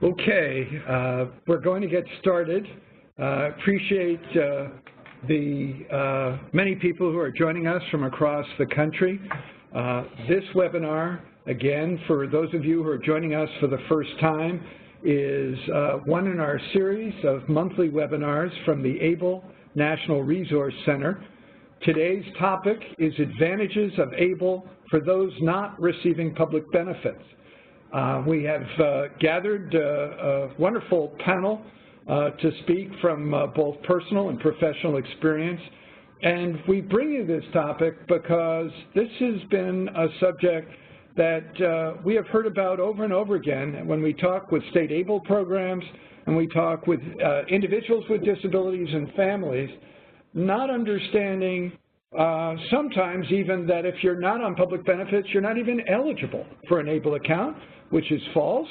Okay, we're going to get started. Appreciate the many people who are joining us from across the country. This webinar, again, for those of you who are joining us for the first time, is one in our series of monthly webinars from the ABLE National Resource Center. Today's topic is advantages of ABLE for those not receiving public benefits. We have gathered a wonderful panel to speak from both personal and professional experience. And we bring you this topic because this has been a subject that we have heard about over and over again when we talk with state ABLE programs and we talk with individuals with disabilities and families, not understanding sometimes even that if you're not on public benefits, you're not even eligible for an ABLE account, which is false.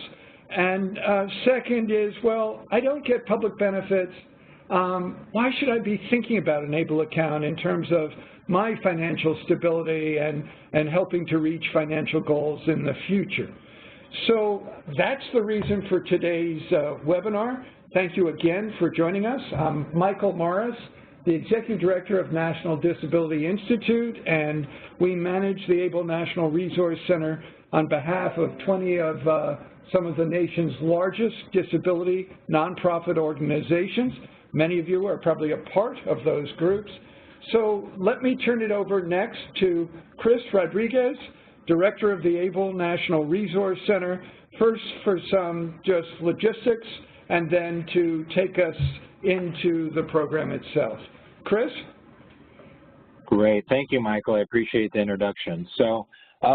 And second is, well, I don't get public benefits. Why should I be thinking about an ABLE account in terms of my financial stability and helping to reach financial goals in the future? So that's the reason for today's webinar. Thank you again for joining us. I'm Michael Morris, the Executive Director of National Disability Institute, and we manage the ABLE National Resource Center on behalf of 20 of some of the nation's largest disability nonprofit organizations. Many of you are probably a part of those groups. So let me turn it over next to Chris Rodriguez, Director of the ABLE National Resource Center, first for some just logistics and then to take us into the program itself. Chris? Great. Thank you, Michael. I appreciate the introduction. So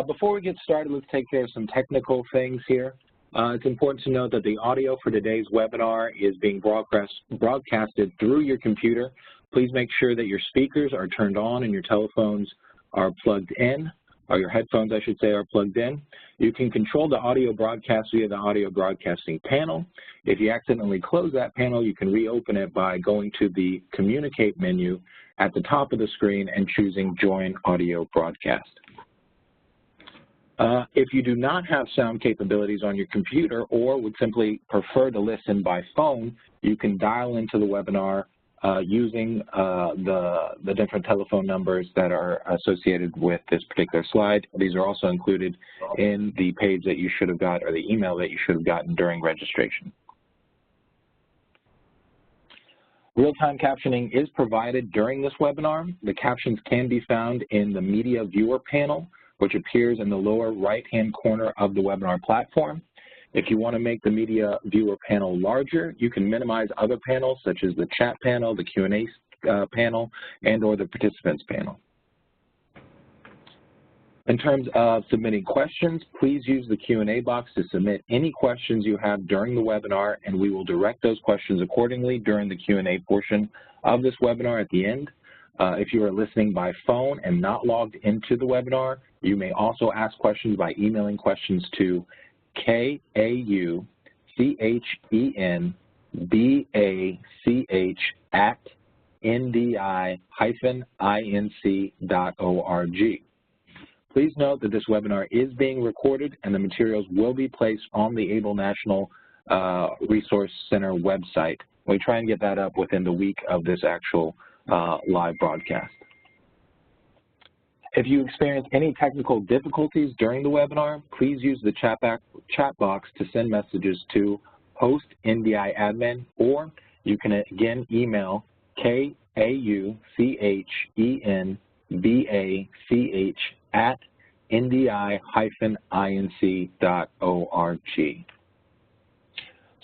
before we get started, let's take care of some technical things here. It's important to note that the audio for today's webinar is being broadcasted through your computer. Please make sure that your speakers are turned on and your telephones are plugged in, or your headphones, I should say, are plugged in. You can control the audio broadcast via the audio broadcasting panel. If you accidentally close that panel, you can reopen it by going to the Communicate menu at the top of the screen and choosing Join Audio Broadcast. If you do not have sound capabilities on your computer or would simply prefer to listen by phone, you can dial into the webinar using the different telephone numbers that are associated with this particular slide. These are also included in the page that you should have got, or the email that you should have gotten during registration. Real-time captioning is provided during this webinar. The captions can be found in the Media Viewer panel, which appears in the lower right-hand corner of the webinar platform. If you want to make the Media Viewer panel larger, you can minimize other panels such as the chat panel, the Q&A panel, and or the participants panel. In terms of submitting questions, please use the Q&A box to submit any questions you have during the webinar, and we will direct those questions accordingly during the Q&A portion of this webinar at the end. If you are listening by phone and not logged into the webinar, you may also ask questions by emailing questions to kauchenbach@ndi-inc.org. Please note that this webinar is being recorded and the materials will be placed on the ABLE National Resource Center website. We try and get that up within the week of this actual live broadcast. If you experience any technical difficulties during the webinar, please use the chat box to send messages to host NDI admin, or you can again email kauchenbach@ndi-inc.org.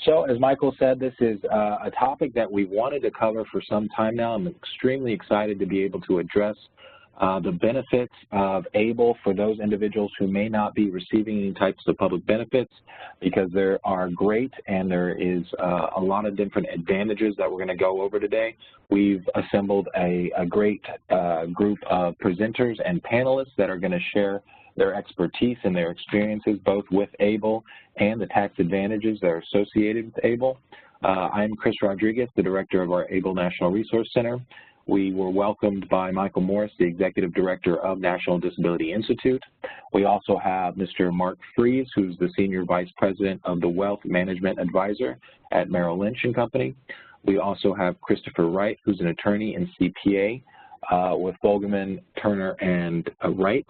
So as Michael said, this is a topic that we wanted to cover for some time now. I'm extremely excited to be able to address the benefits of ABLE for those individuals who may not be receiving any types of public benefits, because there are great and there is a lot of different advantages that we're going to go over today. We've assembled a great group of presenters and panelists that are going to share their expertise and their experiences both with ABLE and the tax advantages that are associated with ABLE. I'm Chris Rodriguez, the director of our ABLE National Resource Center. we were welcomed by Michael Morris, the Executive Director of National Disability Institute. We also have Mr. Mark Fries, who's the Senior Vice President of the Wealth Management Advisor at Merrill Lynch and Company. We also have Christopher Wright, who's an attorney and CPA with Volgeman, Turner, and Wright.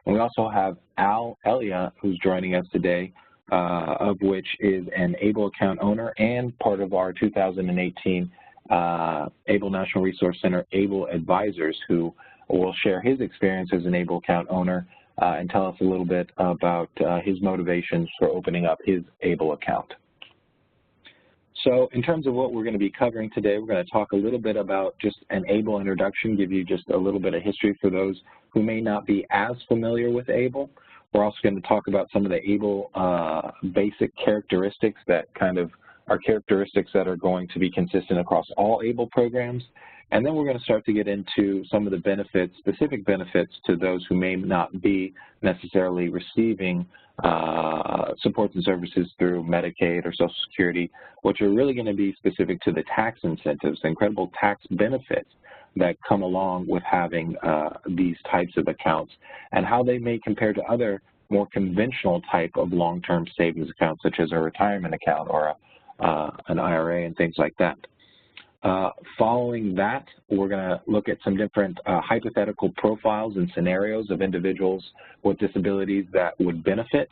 And we also have Al Elia, who's joining us today, of which is an ABLE account owner and part of our 2018 ABLE National Resource Center ABLE Advisors, who will share his experience as an ABLE account owner and tell us a little bit about his motivations for opening up his ABLE account. So in terms of what we're going to be covering today, we're going to talk a little bit about just an ABLE introduction, give you just a little bit of history for those who may not be as familiar with ABLE. We're also going to talk about some of the ABLE basic characteristics that kind of are characteristics that are going to be consistent across all ABLE programs. And then we're going to start to get into some of the benefits, specific benefits to those who may not be necessarily receiving supports and services through Medicaid or Social Security, which are really going to be specific to the tax incentives, the incredible tax benefits that come along with having these types of accounts and how they may compare to other more conventional type of long-term savings accounts, such as a retirement account or an IRA and things like that. Following that, we're going to look at some different hypothetical profiles and scenarios of individuals with disabilities that would benefit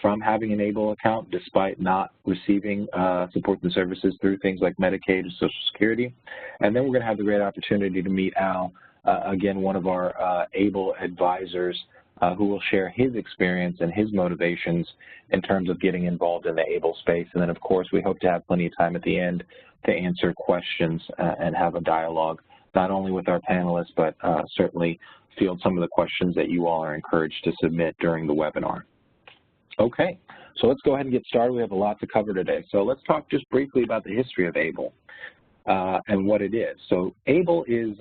from having an ABLE account despite not receiving support and services through things like Medicaid or Social Security. And then we're going to have the great opportunity to meet Al, again, one of our ABLE advisors, who will share his experience and his motivations in terms of getting involved in the ABLE space. And then, of course, we hope to have plenty of time at the end to answer questions and have a dialogue, not only with our panelists, but certainly field some of the questions that you all are encouraged to submit during the webinar. Okay, so let's go ahead and get started. We have a lot to cover today. So let's talk just briefly about the history of ABLE and what it is. So ABLE is,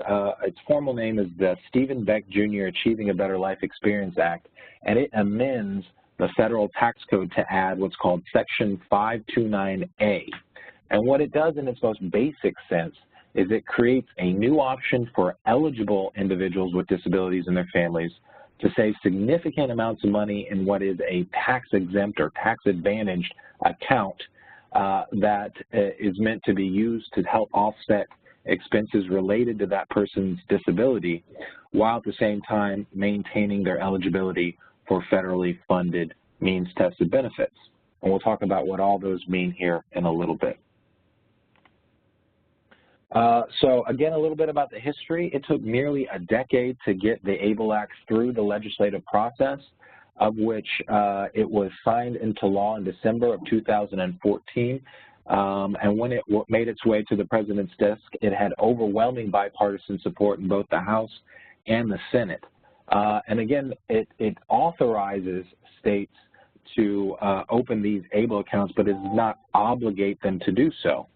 its formal name is the Stephen Beck Jr. Achieving a Better Life Experience Act, and it amends the federal tax code to add what's called Section 529A. And what it does in its most basic sense is it creates a new option for eligible individuals with disabilities and their families to save significant amounts of money in what is a tax-exempt or tax-advantaged account that is meant to be used to help offset expenses related to that person's disability, while at the same time maintaining their eligibility for federally funded means-tested benefits. And we'll talk about what all those mean here in a little bit. So again, a little bit about the history. It took nearly a decade to get the ABLE Act through the legislative process, of which it was signed into law in December of 2014. And when it made its way to the President's desk, it had overwhelming bipartisan support in both the House and the Senate. And again, it authorizes states to open these ABLE accounts, but it does not obligate them to do so.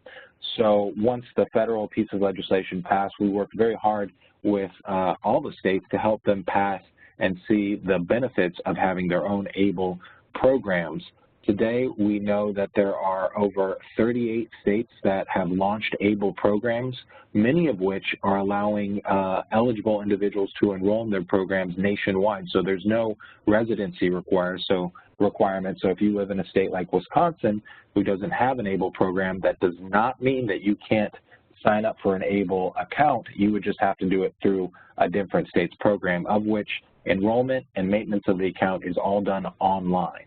So once the federal piece of legislation passed, we worked very hard with all the states to help them pass and see the benefits of having their own ABLE programs. Today, we know that there are over 38 states that have launched ABLE programs, many of which are allowing eligible individuals to enroll in their programs nationwide. So there's no residency requirement. So if you live in a state like Wisconsin who doesn't have an ABLE program, that does not mean that you can't sign up for an ABLE account. You would just have to do it through a different state's program, of which enrollment and maintenance of the account is all done online.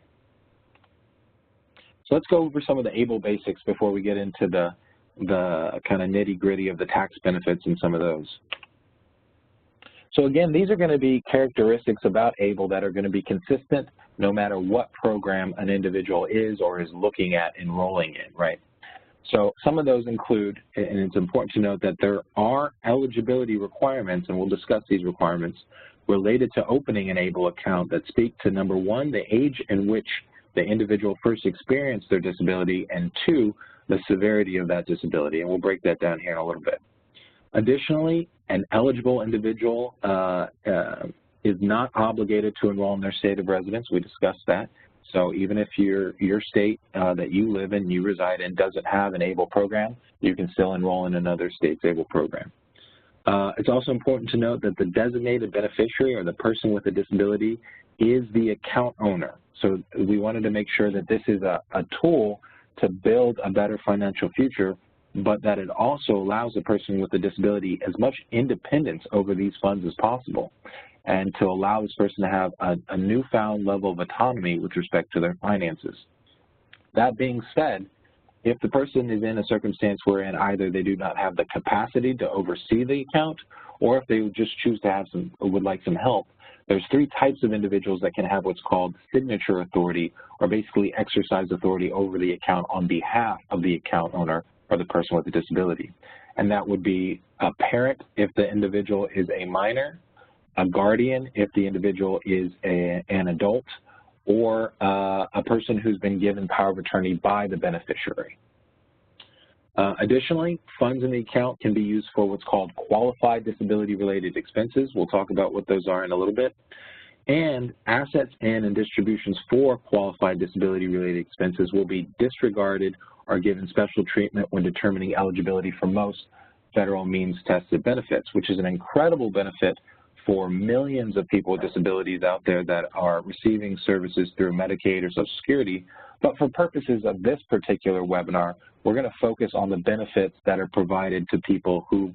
So let's go over some of the ABLE basics before we get into the kind of nitty-gritty of the tax benefits and some of those. So again, these are going to be characteristics about ABLE that are going to be consistent no matter what program an individual is or is looking at enrolling in, right? So some of those include, and it's important to note that there are eligibility requirements, and we'll discuss these requirements, related to opening an ABLE account that speak to, number one, the age in which the individual first experienced their disability, and two, the severity of that disability, and we'll break that down here in a little bit. Additionally, an eligible individual is not obligated to enroll in their state of residence. We discussed that. So even if your state that you live in, you reside in, doesn't have an ABLE program, you can still enroll in another state's ABLE program. It's also important to note that the designated beneficiary or the person with a disability is the account owner. So we wanted to make sure that this is a tool to build a better financial future, but that it also allows the person with a disability as much independence over these funds as possible, and to allow this person to have a newfound level of autonomy with respect to their finances. That being said, if the person is in a circumstance wherein either they do not have the capacity to oversee the account, or if they would just choose to have would like some help, there's three types of individuals that can have what's called signature authority, or basically exercise authority over the account on behalf of the account owner or the person with a disability. And that would be a parent if the individual is a minor, a guardian if the individual is an adult, or a person who's been given power of attorney by the beneficiary. Additionally, funds in the account can be used for what's called qualified disability-related expenses. We'll talk about what those are in a little bit. And assets and distributions for qualified disability-related expenses will be disregarded or given special treatment when determining eligibility for most federal means-tested benefits, which is an incredible benefit for millions of people with disabilities out there that are receiving services through Medicaid or Social Security. But for purposes of this particular webinar, we're going to focus on the benefits that are provided to people who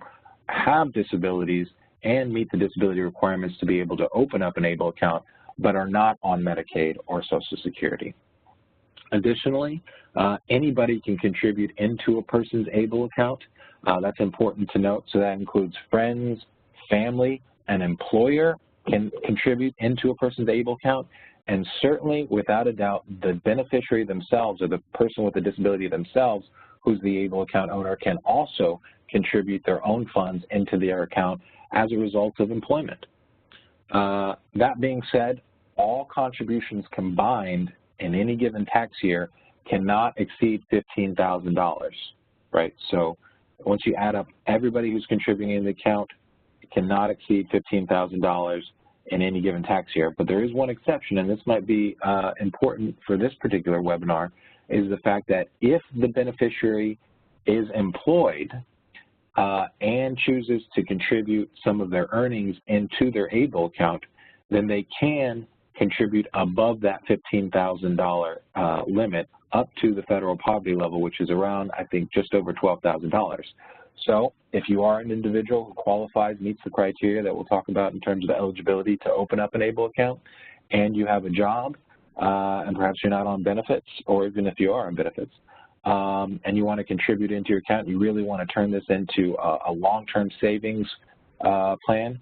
have disabilities and meet the disability requirements to be able to open up an ABLE account, but are not on Medicaid or Social Security. Additionally, anybody can contribute into a person's ABLE account. That's important to note. So that includes friends, family, an employer can contribute into a person's ABLE account, and certainly, without a doubt, the beneficiary themselves or the person with the disability themselves, who's the ABLE account owner, can also contribute their own funds into their account as a result of employment. That being said, all contributions combined in any given tax year cannot exceed $15,000, right? So once you add up everybody who's contributing in the account, cannot exceed $15,000 in any given tax year. But there is one exception, and this might be important for this particular webinar, is the fact that if the beneficiary is employed and chooses to contribute some of their earnings into their ABLE account, then they can contribute above that $15,000 limit up to the federal poverty level, which is around, I think, just over $12,000. So if you are an individual who qualifies, meets the criteria that we'll talk about in terms of the eligibility to open up an ABLE account, and you have a job, and perhaps you're not on benefits, or even if you are on benefits, and you want to contribute into your account, you really want to turn this into a long-term savings plan,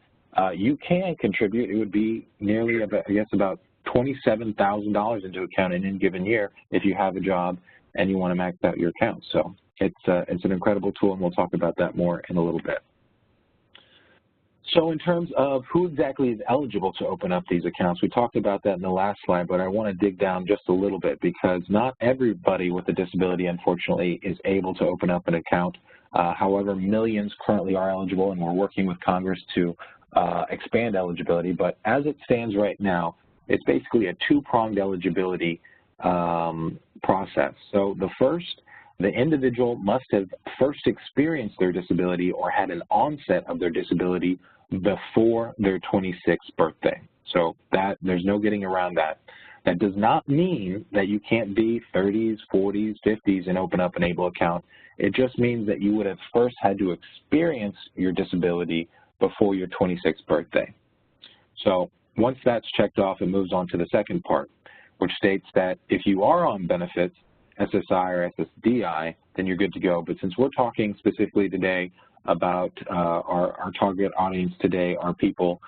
you can contribute. It would be nearly, I guess, about $27,000 into account in any given year if you have a job and you want to max out your account. So it's an incredible tool, and we'll talk about that more in a little bit. So in terms of who exactly is eligible to open up these accounts, we talked about that in the last slide, but I want to dig down just a little bit because not everybody with a disability, unfortunately, is able to open up an account. However, millions currently are eligible, and we're working with Congress to expand eligibility. But as it stands right now, it's basically a two-pronged eligibility process. So the first, the individual must have first experienced their disability or had an onset of their disability before their 26th birthday. So that there's no getting around that. That does not mean that you can't be 30s, 40s, 50s and open up an ABLE account. It just means that you would have first had to experience your disability before your 26th birthday. So once that's checked off, it moves on to the second part, which states that if you are on benefits, SSI or SSDI, then you're good to go. But since we're talking specifically today about our target audience today are people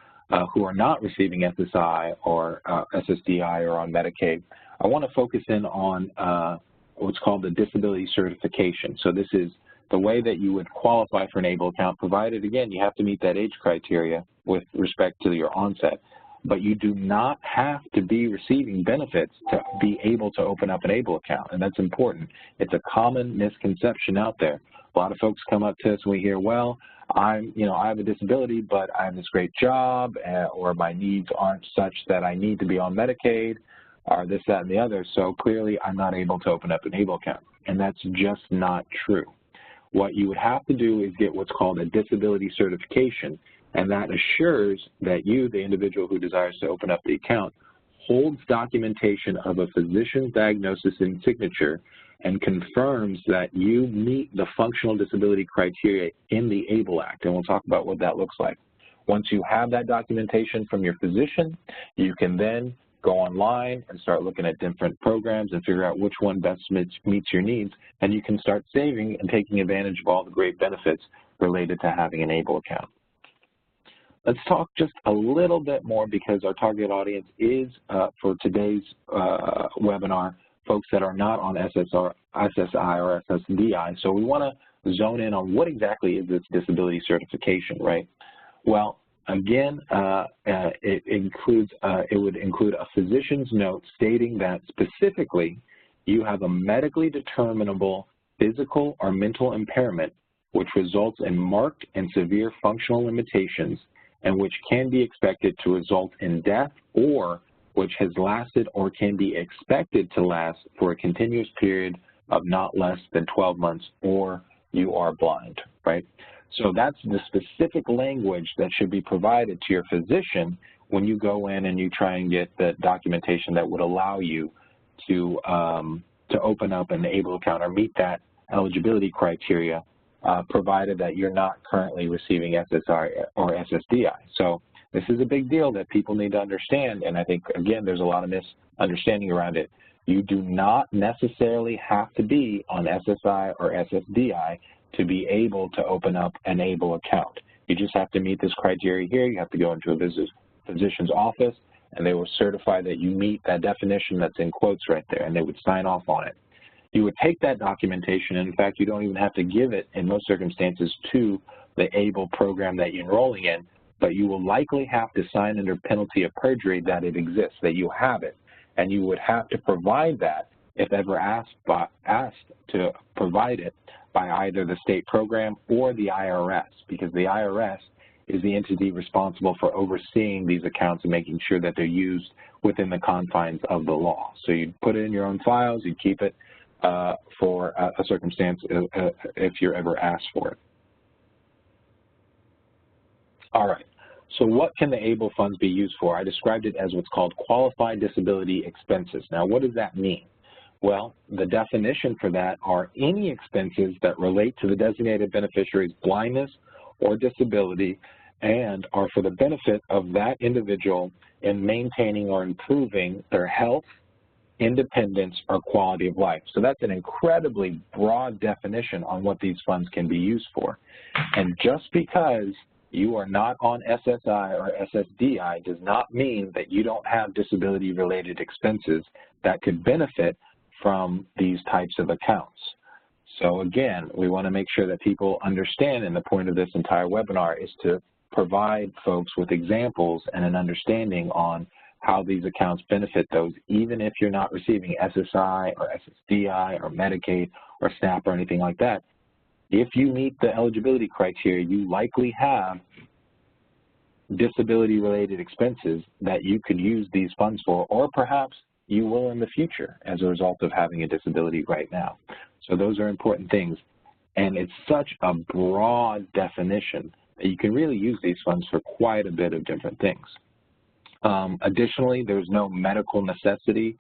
who are not receiving SSI or SSDI or on Medicaid, I want to focus in on what's called the disability certification. So this is the way that you would qualify for an ABLE account, provided, again, you have to meet that age criteria with respect to your onset. But you do not have to be receiving benefits to be able to open up an ABLE account, and that's important. It's a common misconception out there. A lot of folks come up to us and we hear, well, I have a disability, but I have this great job, or my needs aren't such that I need to be on Medicaid, or this, that, and the other, so clearly I'm not able to open up an ABLE account, and that's just not true. what you would have to do is get what's called a disability certification, and that assures that you, the individual who desires to open up the account, holds documentation of a physician's diagnosis and signature and confirms that you meet the functional disability criteria in the ABLE Act, and we'll talk about what that looks like. Once you have that documentation from your physician, you can then go online and start looking at different programs and figure out which one best meets your needs, and you can start saving and taking advantage of all the great benefits related to having an ABLE account. Let's talk just a little bit more, because our target audience is, for today's webinar, folks that are not on SSI or SSDI. So we want to zone in on what exactly is this disability certification, right? Well, again, it would include a physician's note stating that specifically you have a medically determinable physical or mental impairment which results in marked and severe functional limitations and which can be expected to result in death, or which has lasted or can be expected to last for a continuous period of not less than 12 months, or you are blind, right? So that's the specific language that should be provided to your physician when you go in and you try and get the documentation that would allow you to open up an ABLE account or meet that eligibility criteria, provided that you're not currently receiving SSI or SSDI. So this is a big deal that people need to understand, and I think, again, there's a lot of misunderstanding around it. You do not necessarily have to be on SSI or SSDI to be able to open up an ABLE account. You just have to meet this criteria here. You have to go into a physician's office, and they will certify that you meet that definition that's in quotes right there, and they would sign off on it. You would take that documentation, and in fact, you don't even have to give it in most circumstances to the ABLE program that you're enrolling in, but you will likely have to sign under penalty of perjury that it exists, that you have it, and you would have to provide that if ever asked to provide it by either the state program or the IRS, because the IRS is the entity responsible for overseeing these accounts and making sure that they're used within the confines of the law. So you'd put it in your own files, you'd keep it for a circumstance if you're ever asked for it. All right, so what can the ABLE funds be used for? I described it as what's called qualified disability expenses. Now, what does that mean? Well, the definition for that are any expenses that relate to the designated beneficiary's blindness or disability and are for the benefit of that individual in maintaining or improving their health, independence, or quality of life. So that's an incredibly broad definition on what these funds can be used for. And just because you are not on SSI or SSDI does not mean that you don't have disability-related expenses that could benefit from these types of accounts. So again, we want to make sure that people understand, and the point of this entire webinar is to provide folks with examples and an understanding on how these accounts benefit those, even if you're not receiving SSI or SSDI or Medicaid or SNAP or anything like that. If you meet the eligibility criteria, you likely have disability-related expenses that you could use these funds for, or perhaps you will in the future as a result of having a disability right now. So those are important things. And it's such a broad definition that you can really use these funds for quite a bit of different things. Additionally, there's no medical necessity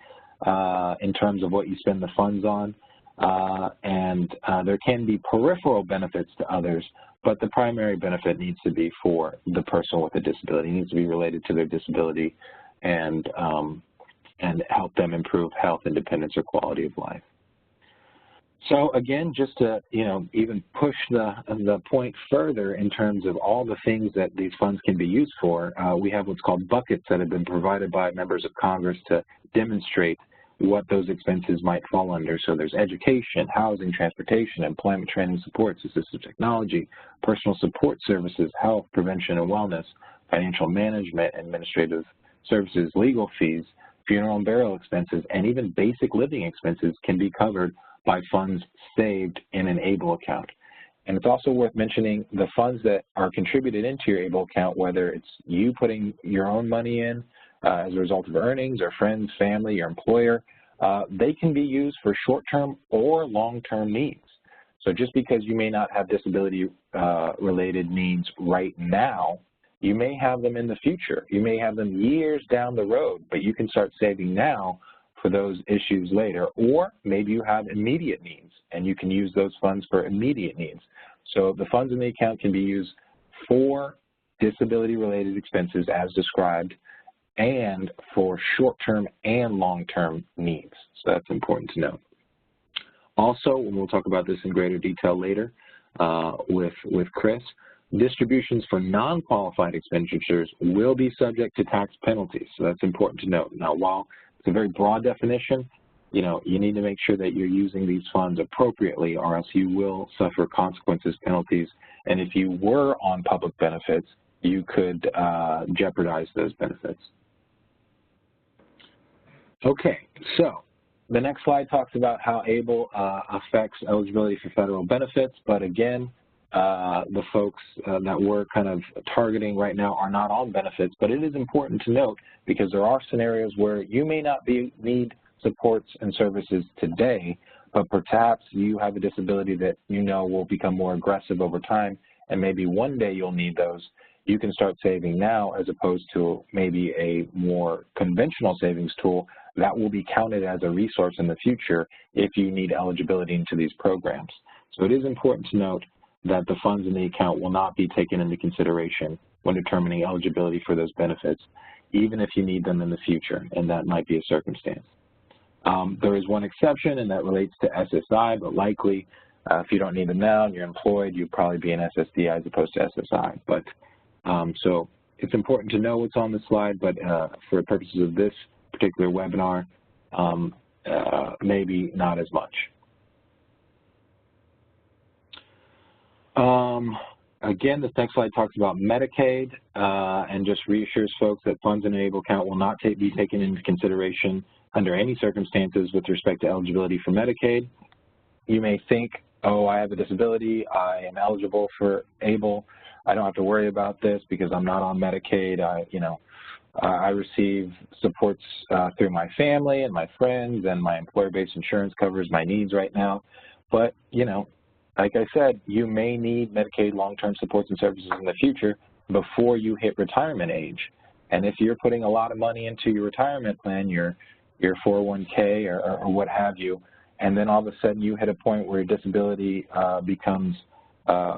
in terms of what you spend the funds on. There can be peripheral benefits to others, but the primary benefit needs to be for the person with a disability. It needs to be related to their disability and help them improve health, independence, or quality of life. So again, just to even push the point further in terms of all the things that these funds can be used for, we have what's called buckets that have been provided by members of Congress to demonstrate what those expenses might fall under. So there's education, housing, transportation, employment, training, supports, assistive technology, personal support services, health, prevention and wellness, financial management, administrative services, legal fees, funeral and burial expenses, and even basic living expenses can be covered by funds saved in an ABLE account. And it's also worth mentioning the funds that are contributed into your ABLE account, whether it's you putting your own money in as a result of earnings, or friends, family, your employer, they can be used for short-term or long-term needs. So just because you may not have disability-related needs right now, you may have them in the future. You may have them years down the road, but you can start saving now for those issues later. Or maybe you have immediate needs, and you can use those funds for immediate needs. So the funds in the account can be used for disability-related expenses as described, and for short-term and long-term needs. So that's important to note. Also, and we'll talk about this in greater detail later with Chris, distributions for non-qualified expenditures will be subject to tax penalties. So that's important to note. Now, while it's a very broad definition, you need to make sure that you're using these funds appropriately, or else you will suffer consequences, penalties, and if you were on public benefits, you could jeopardize those benefits. Okay, so the next slide talks about how ABLE affects eligibility for federal benefits, but again, the folks that we're kind of targeting right now are not on benefits, but it is important to note because there are scenarios where you may not need supports and services today, but perhaps you have a disability that will become more aggressive over time, and maybe one day you'll need those. You can start saving now as opposed to maybe a more conventional savings tool that will be counted as a resource in the future if you need eligibility into these programs. So it is important to note that the funds in the account will not be taken into consideration when determining eligibility for those benefits, even if you need them in the future, and that might be a circumstance. There is one exception, and that relates to SSI, but likely if you don't need them now and you're employed, you'd probably be an SSDI as opposed to SSI. But so it's important to know what's on the slide, but for purposes of this particular webinar, maybe not as much. Again, this next slide talks about Medicaid and just reassures folks that funds in an ABLE account will not be taken into consideration under any circumstances with respect to eligibility for Medicaid. You may think, oh, I have a disability, I am eligible for ABLE, I don't have to worry about this because I'm not on Medicaid. I receive supports through my family and my friends, and my employer-based insurance covers my needs right now. But, like I said, you may need Medicaid long-term supports and services in the future before you hit retirement age. And if you're putting a lot of money into your retirement plan, your 401k or what have you, and then all of a sudden you hit a point where your disability becomes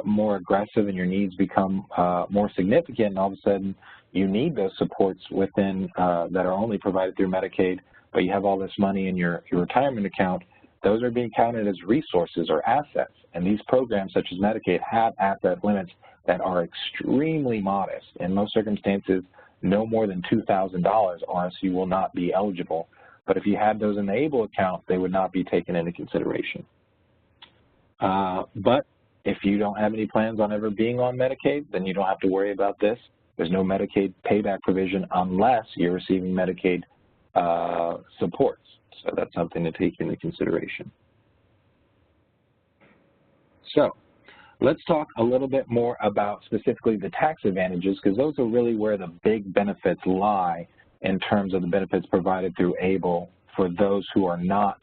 more aggressive and your needs become more significant, and all of a sudden you need those supports within that are only provided through Medicaid, but you have all this money in your retirement account, those are being counted as resources or assets. And these programs, such as Medicaid, have asset limits that are extremely modest. In most circumstances, no more than $2,000, or else you will not be eligible. But if you had those in the ABLE account, they would not be taken into consideration. But if you don't have any plans on ever being on Medicaid, then you don't have to worry about this. There's no Medicaid payback provision unless you're receiving Medicaid supports. So that's something to take into consideration. So let's talk a little bit more about specifically the tax advantages, because those are really where the big benefits lie in terms of the benefits provided through ABLE for those who are not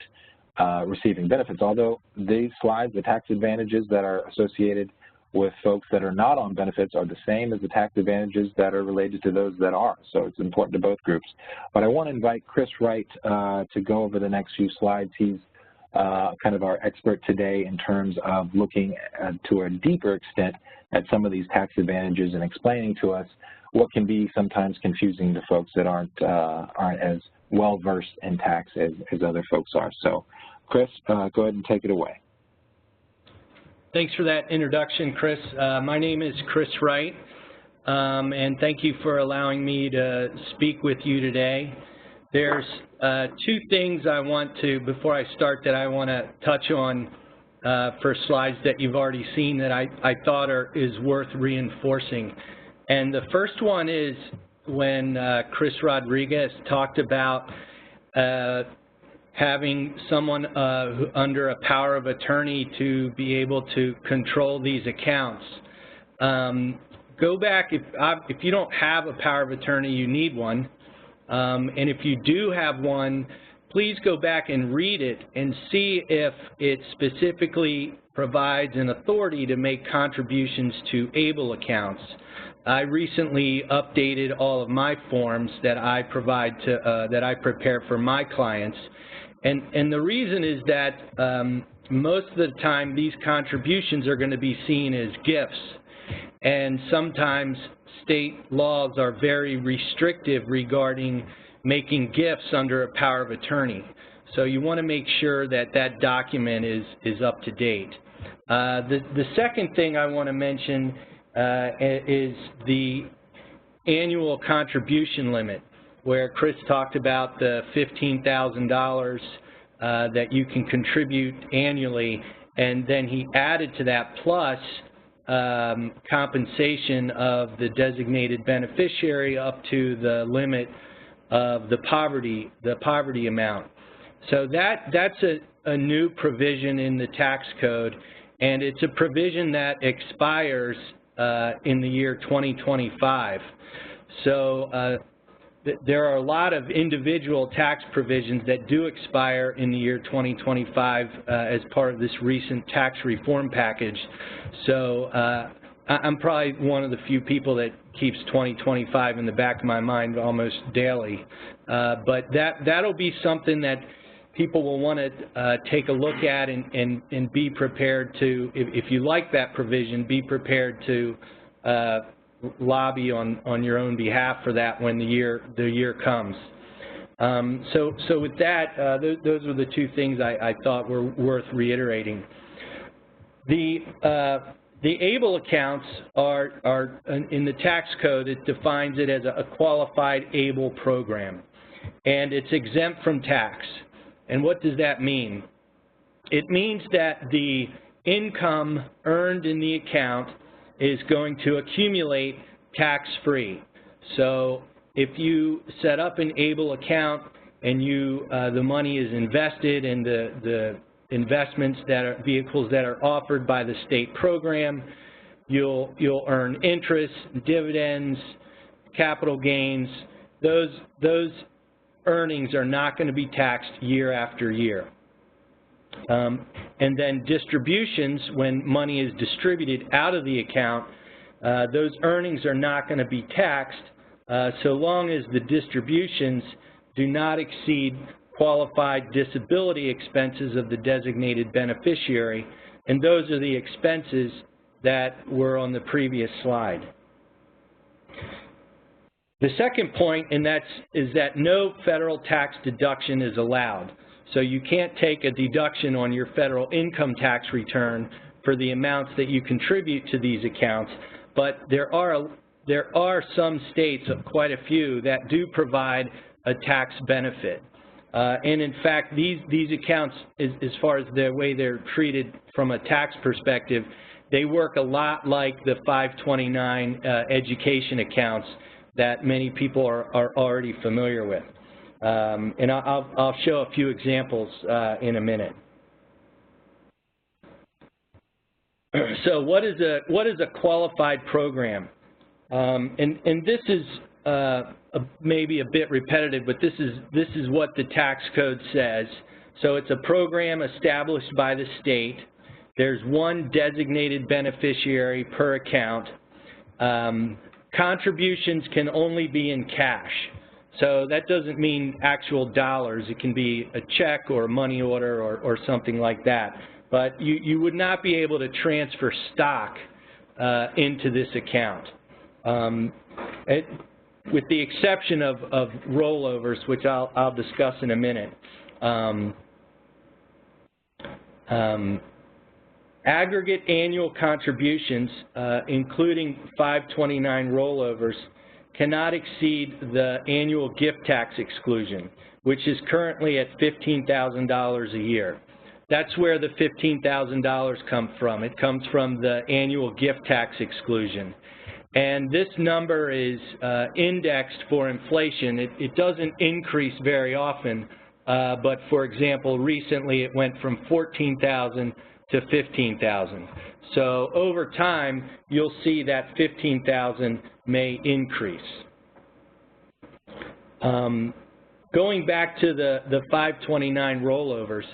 receiving benefits. Although these slides, the tax advantages that are associated with folks that are not on benefits are the same as the tax advantages that are related to those that are. So it's important to both groups. But I want to invite Chris Wright to go over the next few slides. He's kind of our expert today in terms of looking to a deeper extent at some of these tax advantages and explaining to us what can be sometimes confusing to folks that aren't as well-versed in tax as other folks are. So Chris, go ahead and take it away. Thanks for that introduction, Chris. My name is Chris Wright, and thank you for allowing me to speak with you today. There's two things I want to, before I start, that I want to touch on for slides that you've already seen that I thought is worth reinforcing. And the first one is when Chris Rodriguez talked about having someone under a power of attorney to be able to control these accounts. Go back, if you don't have a power of attorney, you need one. And if you do have one, please go back and read it and see if it specifically provides an authority to make contributions to ABLE accounts. I recently updated all of my forms that I provide to, that I prepare for my clients. And the reason is that most of the time these contributions are going to be seen as gifts. And sometimes state laws are very restrictive regarding making gifts under a power of attorney. So you want to make sure that that document is up to date. The second thing I want to mention is the annual contribution limit, where Chris talked about the $15,000 that you can contribute annually, and then he added to that plus compensation of the designated beneficiary up to the limit of the poverty amount. So that's a new provision in the tax code, and it's a provision that expires in the year 2025. So there are a lot of individual tax provisions that do expire in the year 2025 as part of this recent tax reform package. So I'm probably one of the few people that keeps 2025 in the back of my mind almost daily. But that'll be something that people will want to take a look at and be prepared to, if you like that provision, be prepared to lobby on your own behalf for that when the year comes. So with that, those are the two things I thought were worth reiterating. The ABLE accounts are in the tax code, it defines it as a qualified ABLE program, and it's exempt from tax. And what does that mean? It means that the income earned in the account is going to accumulate tax-free. So if you set up an ABLE account and the money is invested in the investments that are vehicles that are offered by the state program, you'll earn interest, dividends, capital gains. Those earnings are not going to be taxed year after year. And then distributions, when money is distributed out of the account, those earnings are not going to be taxed so long as the distributions do not exceed qualified disability expenses of the designated beneficiary, and those are the expenses that were on the previous slide. The second point, and is that no federal tax deduction is allowed. So you can't take a deduction on your federal income tax return for the amounts that you contribute to these accounts, but there are some states, quite a few, that do provide a tax benefit. And in fact, these accounts, as far as the way they're treated from a tax perspective, they work a lot like the 529 education accounts that many people are already familiar with. And I'll show a few examples in a minute. So what is a qualified program? And this is maybe a bit repetitive, but this is what the tax code says. So it's a program established by the state. There's one designated beneficiary per account. Contributions can only be in cash. So that doesn't mean actual dollars. It can be a check or a money order or something like that. But you would not be able to transfer stock into this account. With the exception of rollovers, which I'll discuss in a minute. Aggregate annual contributions, including 529 rollovers, cannot exceed the annual gift tax exclusion, which is currently at $15,000 a year. That's where the $15,000 comes from. It comes from the annual gift tax exclusion. And this number is indexed for inflation. It doesn't increase very often, but for example, recently it went from $14,000 to $15,000. So over time, you'll see that $15,000 may increase. going back to the 529 rollovers,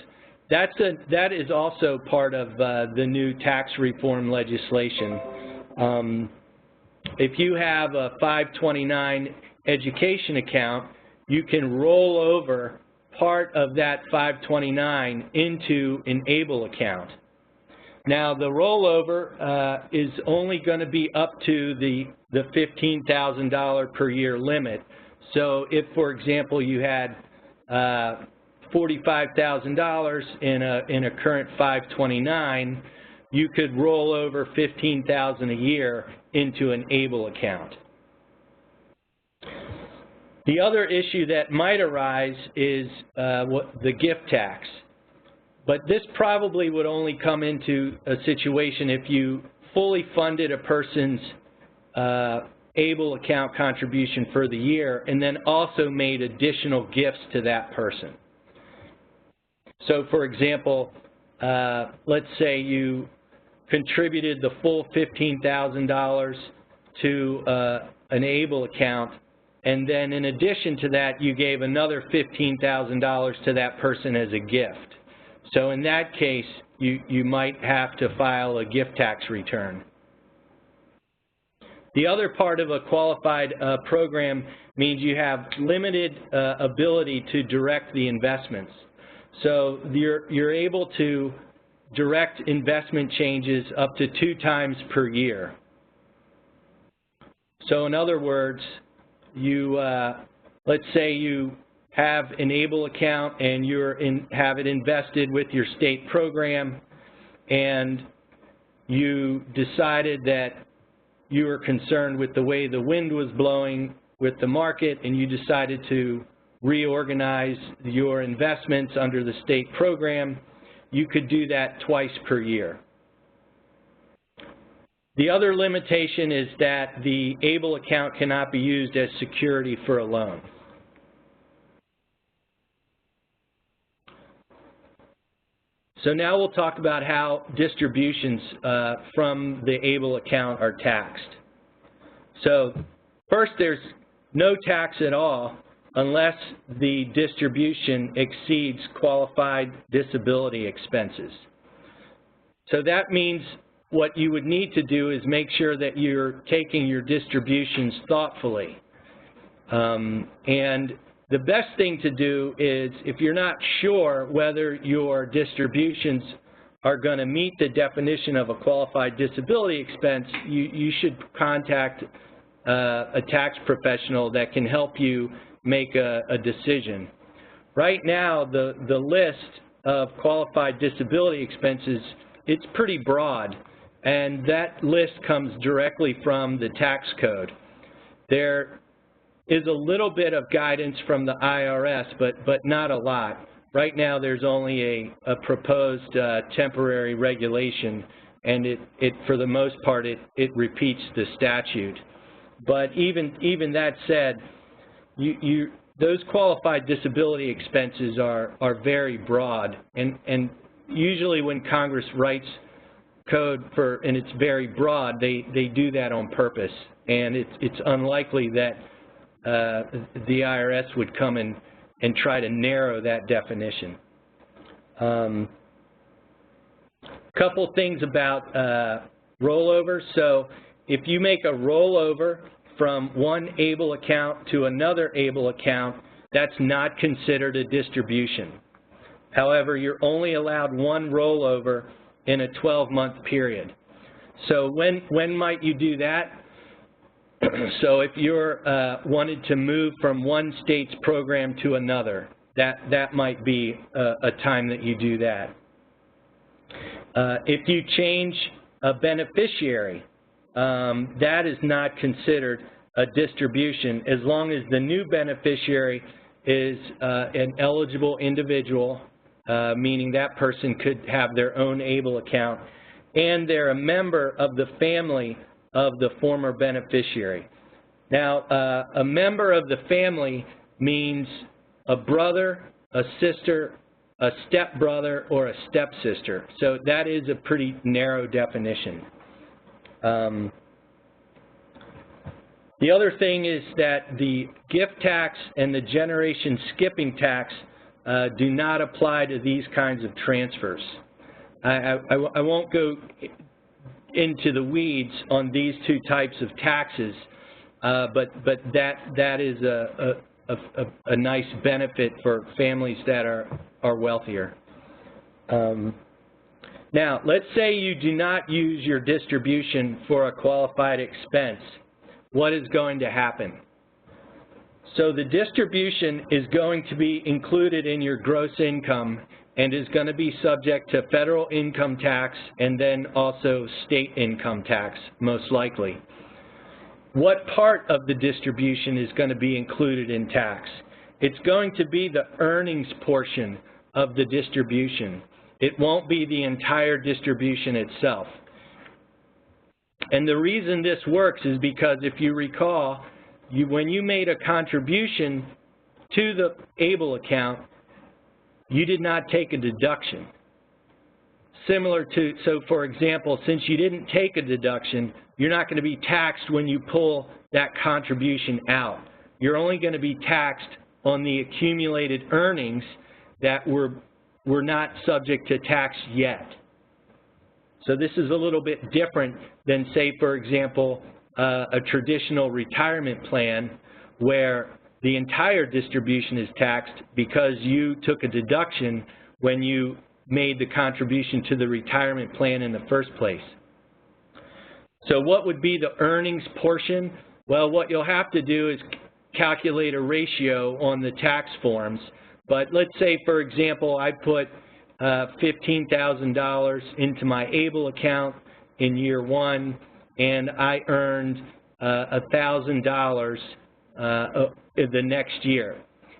that is also part of the new tax reform legislation. If you have a 529 education account, you can roll over part of that 529 into an ABLE account. Now, the rollover is only going to be up to the $15,000 per year limit. So if, for example, you had $45,000 in a current 529, you could roll over $15,000 a year into an ABLE account. The other issue that might arise is the gift tax. But this probably would only come into a situation if you fully funded a person's ABLE account contribution for the year and then also made additional gifts to that person. So, for example, let's say you contributed the full $15,000 to an ABLE account, and then in addition to that, you gave another $15,000 to that person as a gift. So in that case, you might have to file a gift tax return. The other part of a qualified program means you have limited ability to direct the investments. So you're able to direct investment changes up to 2 times per year. So in other words, let's say you have an ABLE account and have it invested with your state program, and you decided that you were concerned with the way the wind was blowing with the market, and you decided to reorganize your investments under the state program. You could do that twice per year. The other limitation is that the ABLE account cannot be used as security for a loan. So now we'll talk about how distributions from the ABLE account are taxed. So first, there's no tax at all unless the distribution exceeds qualified disability expenses. So that means what you would need to do is make sure that you're taking your distributions thoughtfully. And the best thing to do is, if you're not sure whether your distributions are going to meet the definition of a qualified disability expense, you should contact a tax professional that can help you make a decision. Right now, the list of qualified disability expenses, it's pretty broad, and that list comes directly from the tax code. There is a little bit of guidance from the IRS, but not a lot. Right now, there's only a proposed temporary regulation, and it for the most part, it repeats the statute. But even that said, those qualified disability expenses are very broad, and usually when Congress writes code and it's very broad, they do that on purpose, and it's unlikely that the IRS would come and try to narrow that definition. Couple things about rollovers. So if you make a rollover from one ABLE account to another ABLE account, that's not considered a distribution. However, you're only allowed one rollover in a 12-month period. So when might you do that? So if you're wanted to move from one state's program to another, that might be a time that you do that. If you change a beneficiary, that is not considered a distribution as long as the new beneficiary is an eligible individual, meaning that person could have their own ABLE account, and they're a member of the family of the former beneficiary. Now, a member of the family means a brother, a sister, a stepbrother, or a stepsister. So that is a pretty narrow definition. The other thing is that the gift tax and the generation skipping tax do not apply to these kinds of transfers. I won't go into the weeds on these two types of taxes, but that is a nice benefit for families that are wealthier. Now, let's say you do not use your distribution for a qualified expense. What is going to happen? So the distribution is going to be included in your gross income and is going to be subject to federal income tax and then also state income tax, most likely. What part of the distribution is going to be included in tax? It's going to be the earnings portion of the distribution. It won't be the entire distribution itself. And the reason this works is because if you recall, when you made a contribution to the ABLE account, you did not take a deduction. Similar to, so for example, since you didn't take a deduction, you're not going to be taxed when you pull that contribution out. You're only going to be taxed on the accumulated earnings that were not subject to tax yet. So this is a little bit different than, say, for example, a traditional retirement plan where the entire distribution is taxed because you took a deduction when you made the contribution to the retirement plan in the first place. So what would be the earnings portion? Well, what you'll have to do is calculate a ratio on the tax forms. But let's say, for example, I put $15,000 into my ABLE account in year one, and I earned $1,000 the next year.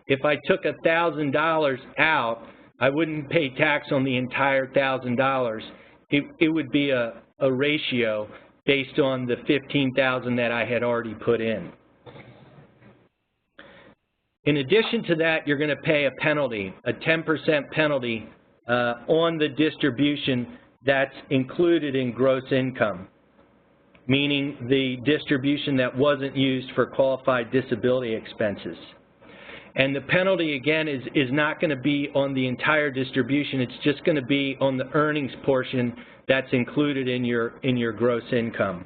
If I took $1,000 out, I wouldn't pay tax on the entire $1,000. It would be a ratio based on the $15,000 that I had already put in. In addition to that, you're going to pay a penalty, a 10% penalty on the distribution that's included in gross income, meaning the distribution that wasn't used for qualified disability expenses. And the penalty, again, is not going to be on the entire distribution. It's just going to be on the earnings portion that's included in your gross income.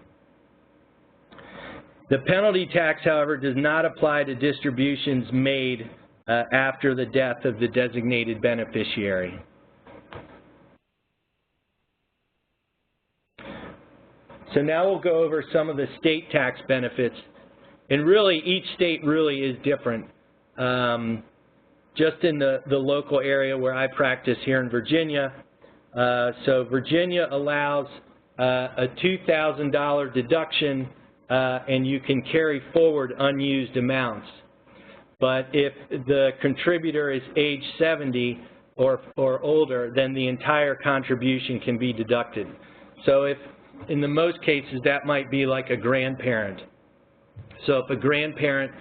The penalty tax, however, does not apply to distributions made after the death of the designated beneficiary. So now we'll go over some of the state tax benefits. And really, each state really is different. Just in the local area where I practice here in Virginia, so Virginia allows a $2,000 deduction and you can carry forward unused amounts. But if the contributor is age 70 or older, then the entire contribution can be deducted. So if, in the most cases, that might be like a grandparent. So if a grandparent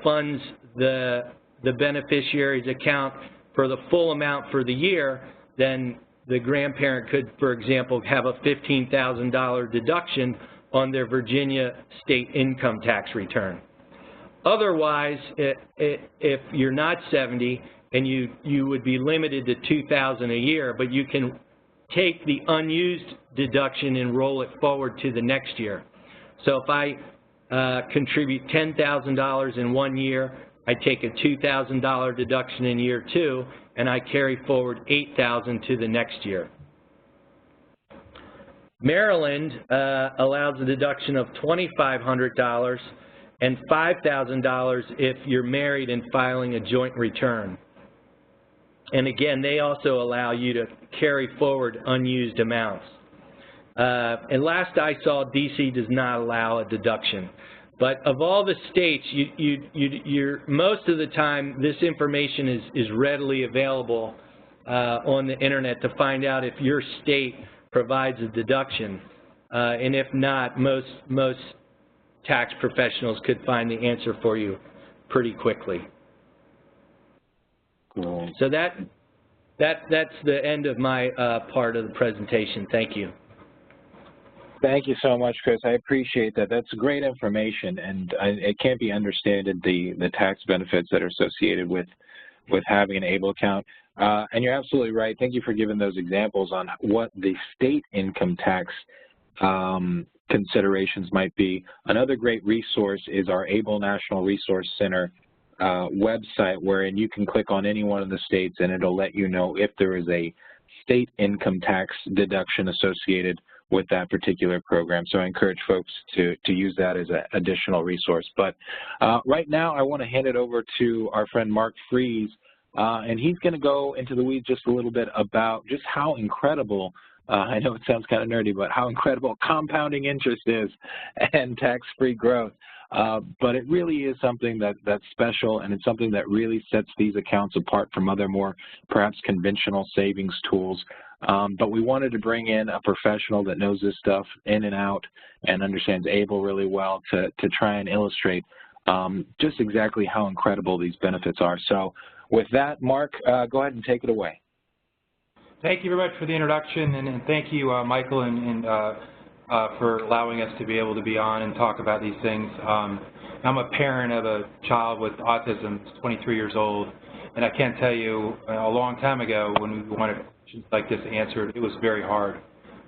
funds the beneficiary's account for the full amount for the year, then the grandparent could, for example, have a $15,000 deduction on their Virginia state income tax return. Otherwise, if you're not 70 and you would be limited to $2,000 a year, but you can take the unused deduction and roll it forward to the next year. So if I contribute $10,000 in one year, I take a $2,000 deduction in year two, and I carry forward $8,000 to the next year. Maryland allows a deduction of $2,500 and $5,000 if you're married and filing a joint return. And again, they also allow you to carry forward unused amounts. And last I saw, DC does not allow a deduction. But of all the states, most of the time, this information is readily available on the internet to find out if your state provides a deduction. And if not, most tax professionals could find the answer for you pretty quickly. Cool. So that's the end of my part of the presentation. Thank you. Thank you so much, Chris. I appreciate that. That's great information, and it can't be understated the tax benefits that are associated with having an ABLE account. And you're absolutely right. Thank you for giving those examples on what the state income tax considerations might be. Another great resource is our ABLE National Resource Center website, wherein you can click on any one of the states and it'll let you know if there is a state income tax deduction associated with that particular program. So I encourage folks to use that as an additional resource. But right now I want to hand it over to our friend Mark Fries, and he's going to go into the weeds just a little bit about just how incredible, I know it sounds kind of nerdy, but how incredible compounding interest is and tax-free growth. But it really is something that's special, and it's something that really sets these accounts apart from other more perhaps conventional savings tools. But we wanted to bring in a professional that knows this stuff in and out and understands ABLE really well to try and illustrate just exactly how incredible these benefits are. So with that, Mark, go ahead and take it away. Thank you very much for the introduction, and thank you, Michael, and for allowing us to be able to be on and talk about these things. I'm a parent of a child with autism, 23 years old, and I can't tell you, a long time ago when we wanted questions like this answered, it was very hard.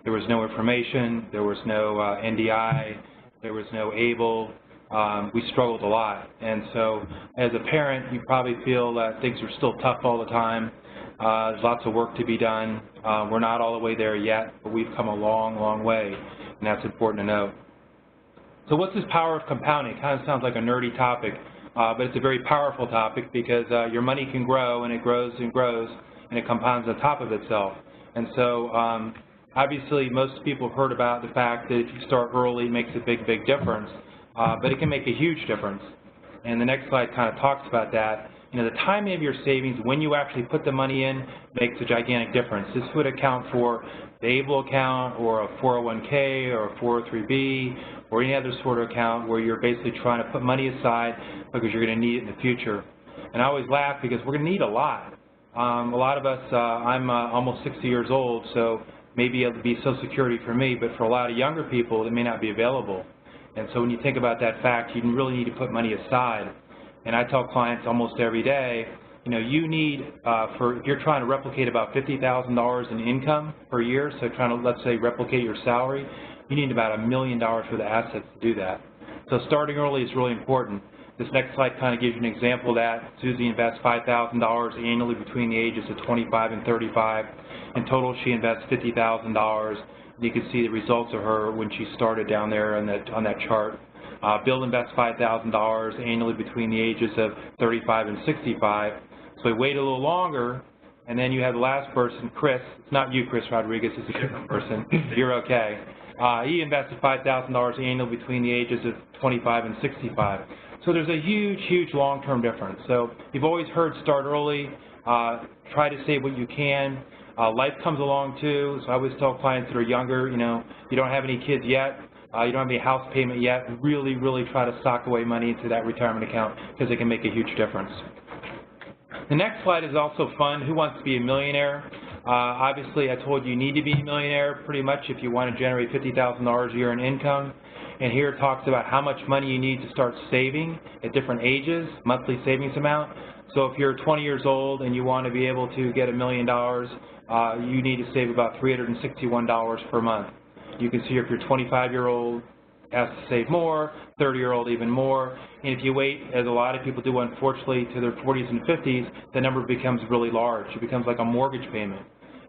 There was no information, there was no NDI, there was no ABLE. We struggled a lot, and so as a parent, you probably feel that things are still tough all the time. There's lots of work to be done. We're not all the way there yet, but we've come a long, long way, and that's important to know. So what's this power of compounding? It kind of sounds like a nerdy topic, but it's a very powerful topic because your money can grow, and it grows and grows, and it compounds on top of itself. And so obviously most people have heard about the fact that if you start early, it makes a big, big difference, but it can make a huge difference. And the next slide kind of talks about that. You know, the timing of your savings, when you actually put the money in, makes a gigantic difference. This would account for the ABLE account or a 401k or a 403b or any other sort of account where you're basically trying to put money aside because you're going to need it in the future. And I always laugh because we're going to need a lot. A lot of us, I'm almost 60 years old, so maybe it'll be Social Security for me, but for a lot of younger people, it may not be available. And so when you think about that fact, you really need to put money aside. And I tell clients almost every day, you know, you need, if you're trying to replicate about $50,000 in income per year, so trying to, let's say, replicate your salary, you need about $1 million worth of assets to do that. So starting early is really important. This next slide kind of gives you an example of that. Susie invests $5,000 annually between the ages of 25 and 35. In total, she invests $50,000. You can see the results of her when she started down there on that chart. Bill invests $5,000 annually between the ages of 35 and 65. So we wait a little longer, and then you have the last person, Chris. It's not you, Chris Rodriguez. It's a different person. You're okay. He invested $5,000 annually between the ages of 25 and 65. So there's a huge, huge long-term difference. So you've always heard start early, try to save what you can. Life comes along too, so I always tell clients that are younger, you know, you don't have any kids yet, you don't have any house payment yet, really, really try to sock away money into that retirement account because it can make a huge difference. The next slide is also fun. Who wants to be a millionaire? Obviously, I told you you need to be a millionaire pretty much if you want to generate $50,000 a year in income. And here it talks about how much money you need to start saving at different ages, monthly savings amount. So if you're 20 years old and you want to be able to get $1 million, you need to save about $361 per month. You can see if you're 25-year-old, has to save more, 30-year-old even more, and if you wait, as a lot of people do unfortunately, to their 40s and 50s, the number becomes really large. It becomes like a mortgage payment.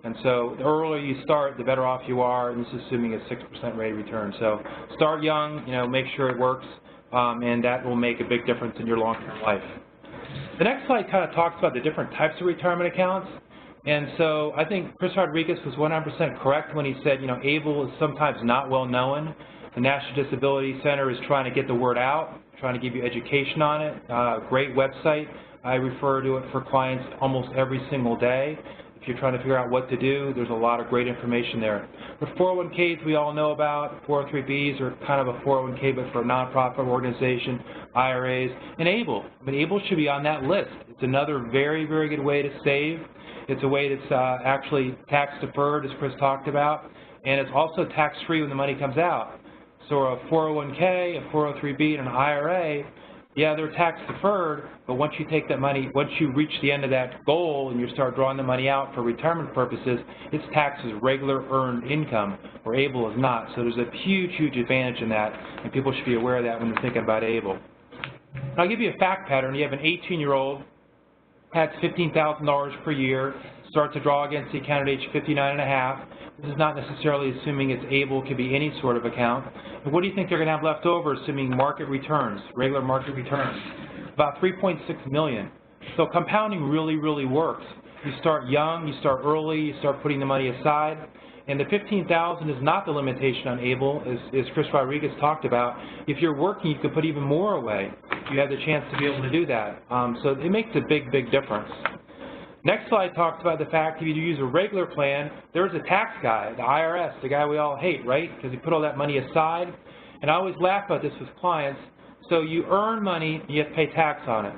And so the earlier you start, the better off you are, and this is assuming a 6% rate of return. So start young, you know, make sure it works, and that will make a big difference in your long-term life. The next slide kind of talks about the different types of retirement accounts. And so I think Chris Rodriguez was 100% correct when he said, you know, ABLE is sometimes not well known. The National Disability Center is trying to get the word out, trying to give you education on it. Great website. I refer to it for clients almost every single day. If you're trying to figure out what to do, there's a lot of great information there. The 401ks we all know about, 403bs are kind of a 401k but for a nonprofit organization, IRAs, and ABLE. But ABLE should be on that list. It's another very, very good way to save. It's a way that's actually tax deferred, as Chris talked about, and it's also tax-free when the money comes out. So a 401k, a 403b, and an IRA, yeah, they're tax-deferred, but once you take that money, once you reach the end of that goal and you start drawing the money out for retirement purposes, it's taxed as regular earned income, where ABLE is not. So there's a huge, huge advantage in that, and people should be aware of that when they're thinking about ABLE. I'll give you a fact pattern. You have an 18-year-old, has $15,000 per year, starts to draw against the account at age 59 and a half. This is not necessarily assuming it's ABLE, it could be any sort of account. And what do you think they're going to have left over, assuming market returns, regular market returns? About $3.6 million. So compounding really, really works. You start young, you start early, you start putting the money aside. And the $15,000 is not the limitation on ABLE, as Chris Rodriguez talked about. If you're working, you could put even more away. You have the chance to be able to do that. So it makes a big, big difference. Next slide talks about the fact if you use a regular plan, there's a tax guy, the IRS, the guy we all hate, right? Because he put all that money aside. And I always laugh about this with clients. So you earn money, you have to pay tax on it.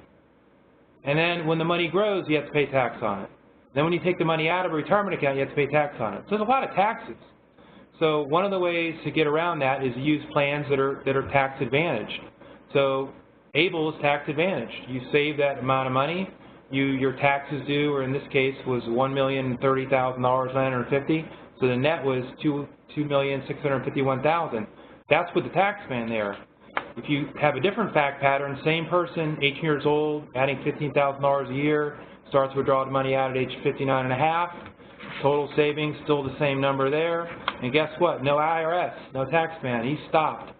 And then when the money grows, you have to pay tax on it. Then when you take the money out of a retirement account, you have to pay tax on it. So there's a lot of taxes. So one of the ways to get around that is to use plans that are tax advantaged. So ABLE is tax advantaged. You save that amount of money. Your taxes due, or in this case, was $1,030,950. So the net was $2,651,000. That's with the tax man there. If you have a different fact pattern, same person, 18 years old, adding $15,000 a year, starts to withdraw the money out at age 59 and a half, total savings, still the same number there, and guess what? No IRS, no tax man, he stopped.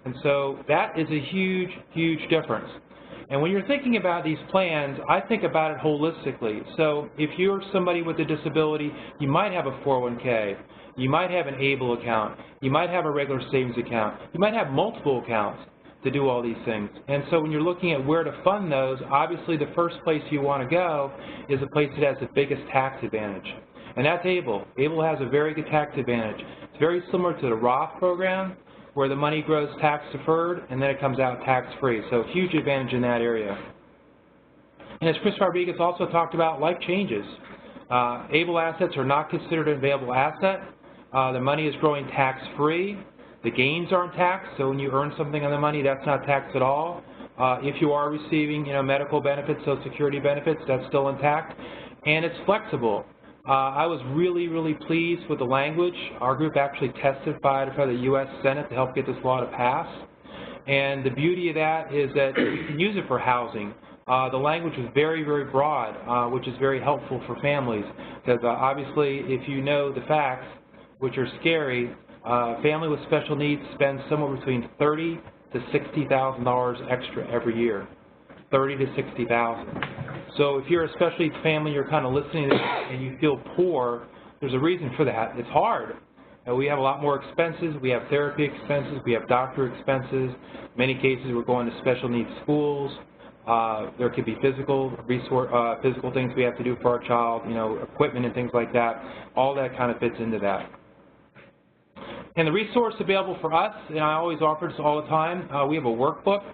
And so that is a huge, huge difference. And when you're thinking about these plans, I think about it holistically. So if you're somebody with a disability, you might have a 401k, you might have an ABLE account, you might have a regular savings account, you might have multiple accounts to do all these things. And so when you're looking at where to fund those, obviously the first place you want to go is a place that has the biggest tax advantage. And that's ABLE. ABLE has a very good tax advantage. It's very similar to the Roth program, where the money grows tax deferred and then it comes out tax free. So huge advantage in that area. And as Chris Rodriguez also talked about, life changes. ABLE assets are not considered an available asset. The money is growing tax free. The gains aren't taxed, so when you earn something on the money, that's not taxed at all. If you are receiving, medical benefits, Social Security benefits, that's still intact. And it's flexible. I was really, really pleased with the language. Our group actually testified in front of the U.S. Senate to help get this law to pass. And the beauty of that is that you can use it for housing. The language was very, very broad, which is very helpful for families. Because obviously, if you know the facts, which are scary, family with special needs spends somewhere between $30,000 to $60,000 extra every year. $30,000 to $60,000. So if you're a special needs family, you're kind of listening to this and you feel poor, there's a reason for that. It's hard. We have a lot more expenses. We have therapy expenses. We have doctor expenses. In many cases, we're going to special needs schools. There could be physical things we have to do for our child, equipment and things like that. All that kind of fits into that. And the resource available for us, and I always offer this all the time, we have a workbook.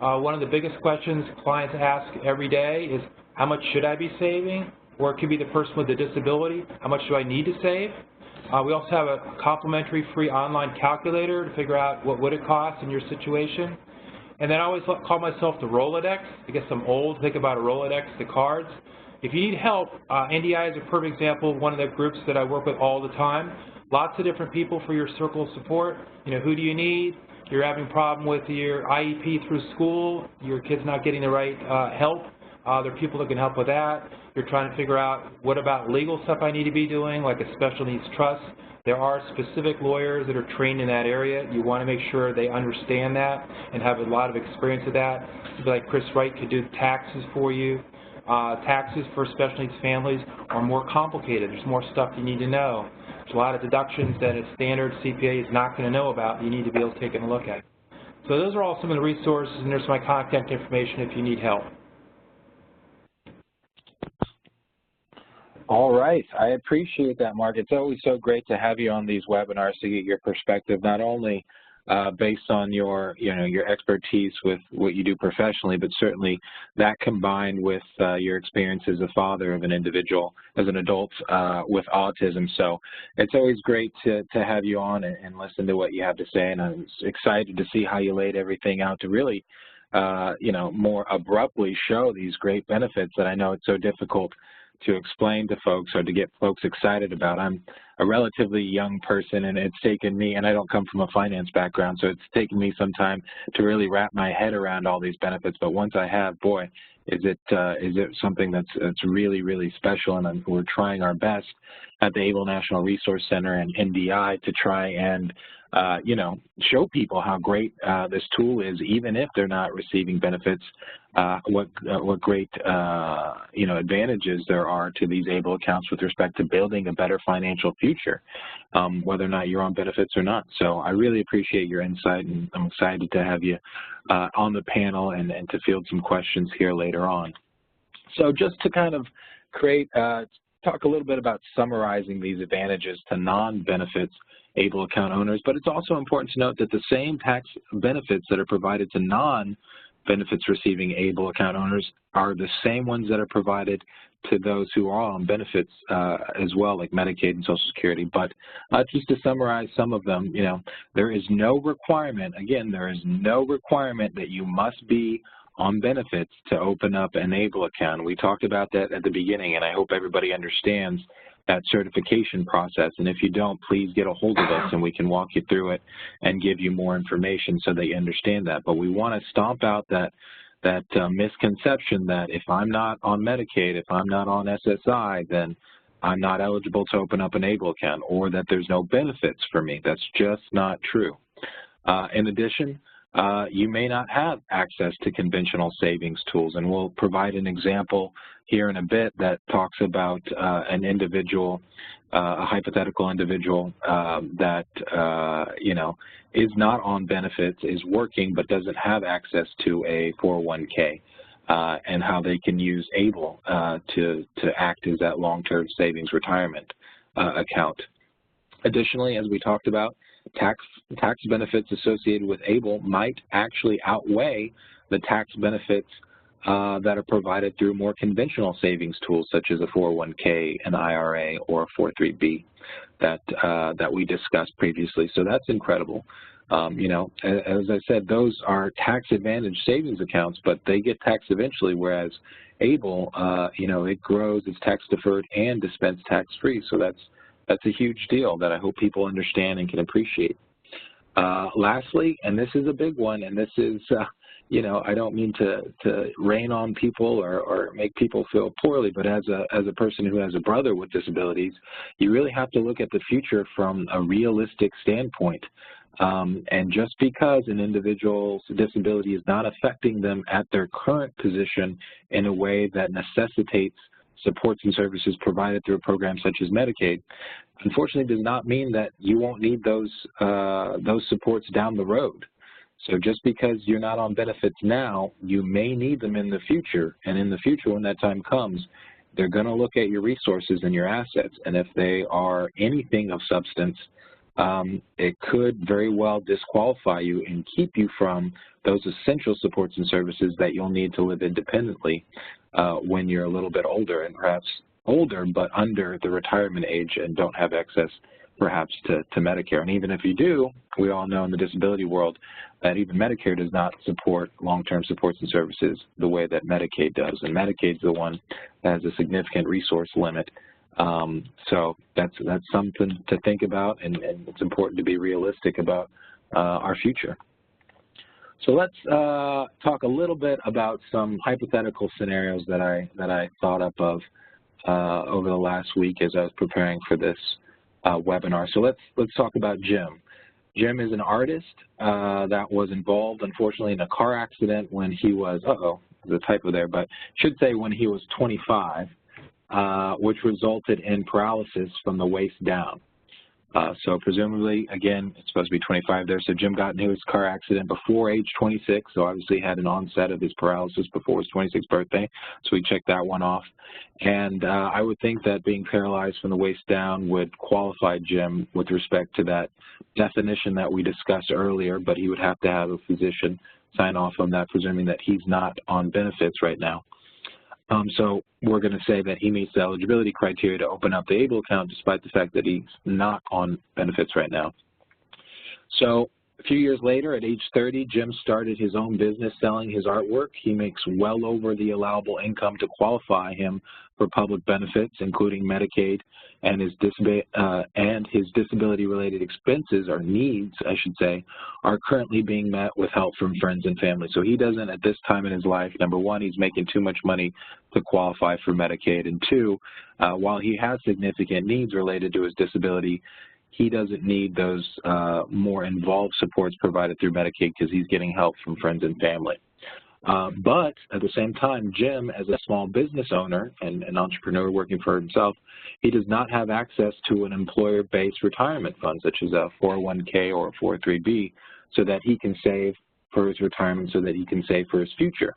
One of the biggest questions clients ask every day is, how much should I be saving? Or it could be the person with a disability, how much do I need to save? We also have a complimentary free online calculator to figure out what would it cost in your situation. And then I always call myself the Rolodex. I guess I'm old, think about a Rolodex, the cards. If you need help, NDI is a perfect example of one of the groups that I work with all the time. Lots of different people for your circle of support. Who do you need? You're having a problem with your IEP through school, your kid's not getting the right help. There are people that can help with that. You're trying to figure out, what about legal stuff I need to be doing, like a special needs trust. There are specific lawyers that are trained in that area. You want to make sure they understand that and have a lot of experience with that. People like Chris Wright could do taxes for you. Taxes for special needs families are more complicated. There's more stuff you need to know. There's a lot of deductions that a standard CPA is not going to know about. You need to be able to take a look at. So those are all some of the resources, and there's my contact information if you need help. All right. I appreciate that, Mark. It's always so great to have you on these webinars to get your perspective, not only based on your, your expertise with what you do professionally, but certainly that combined with your experience as a father of an individual, as an adult with autism. So it's always great to have you on and listen to what you have to say, and I'm excited to see how you laid everything out to really, more abruptly show these great benefits that I know it's so difficult to explain to folks or to get folks excited about. I'm a relatively young person, and it's taken me, and I don't come from a finance background, so it's taken me some time to really wrap my head around all these benefits. But once I have, boy, is it something that's really, really special, and we're trying our best at the ABLE National Resource Center and NDI to try and show people how great this tool is, even if they're not receiving benefits, what great, advantages there are to these ABLE accounts with respect to building a better financial future, whether or not you're on benefits or not. So I really appreciate your insight, and I'm excited to have you on the panel and to field some questions here later on. So just to kind of talk a little bit about summarizing these advantages to non-benefits ABLE account owners, but it's also important to note that the same tax benefits that are provided to non-benefits receiving ABLE account owners are the same ones that are provided to those who are on benefits as well, like Medicaid and Social Security. But just to summarize some of them, there is no requirement, again, there is no requirement that you must be on benefits to open up an ABLE account. We talked about that at the beginning, and I hope everybody understands that certification process. And if you don't, please get a hold of us and we can walk you through it and give you more information so that you understand that. But we want to stomp out that misconception that if I'm not on Medicaid, if I'm not on SSI, then I'm not eligible to open up an ABLE account, or that there's no benefits for me. That's just not true. In addition, you may not have access to conventional savings tools, and we'll provide an example here in a bit that talks about an individual, a hypothetical individual that, is not on benefits, is working, but doesn't have access to a 401k, and how they can use ABLE to act as that long-term savings retirement account. Additionally, as we talked about, tax benefits associated with ABLE might actually outweigh the tax benefits that are provided through more conventional savings tools such as a 401k, an IRA, or a 403b that we discussed previously. So that's incredible. As I said, those are tax-advantaged savings accounts, but they get taxed eventually, whereas ABLE, it grows, it's tax-deferred and dispensed tax-free. So that's a huge deal that I hope people understand and can appreciate. Lastly, and this is a big one, and this is, I don't mean to rain on people or make people feel poorly, but as a person who has a brother with disabilities, you really have to look at the future from a realistic standpoint. And just because an individual's disability is not affecting them at their current position in a way that necessitates supports and services provided through a program such as Medicaid, unfortunately does not mean that you won't need those supports down the road. So just because you're not on benefits now, you may need them in the future. And in the future, when that time comes, they're going to look at your resources and your assets. And if they are anything of substance, it could very well disqualify you and keep you from those essential supports and services that you'll need to live independently when you're a little bit older, and perhaps older but under the retirement age and don't have access perhaps to Medicare. And even if you do, we all know in the disability world that even Medicare does not support long-term supports and services the way that Medicaid does. And Medicaid's the one that has a significant resource limit. So that's something to think about, and it's important to be realistic about our future. So let's talk a little bit about some hypothetical scenarios that I thought up of over the last week as I was preparing for this webinar. So let's talk about Jim. Jim is an artist that was involved, unfortunately, in a car accident when he was, there's a typo there, but should say when he was 25, which resulted in paralysis from the waist down. So presumably, again, it's supposed to be 25 there, so Jim got into his car accident before age 26, so obviously had an onset of his paralysis before his 26th birthday, so we checked that one off. And I would think that being paralyzed from the waist down would qualify Jim with respect to that definition that we discussed earlier, but he would have to have a physician sign off on that, presuming that he's not on benefits right now. So we're going to say that he meets the eligibility criteria to open up the ABLE account despite the fact that he's not on benefits right now. So a few years later, at age 30, Jim started his own business selling his artwork. He makes well over the allowable income to qualify him for public benefits, including Medicaid, and his disability-related expenses, or needs, I should say, are currently being met with help from friends and family. So he doesn't, at this time in his life, number one, he's making too much money to qualify for Medicaid, and two, while he has significant needs related to his disability, he doesn't need those more involved supports provided through Medicaid because he's getting help from friends and family. But at the same time, Jim, as a small business owner and an entrepreneur working for himself, he does not have access to an employer-based retirement fund, such as a 401k or a 403b, so that he can save for his retirement, so that he can save for his future.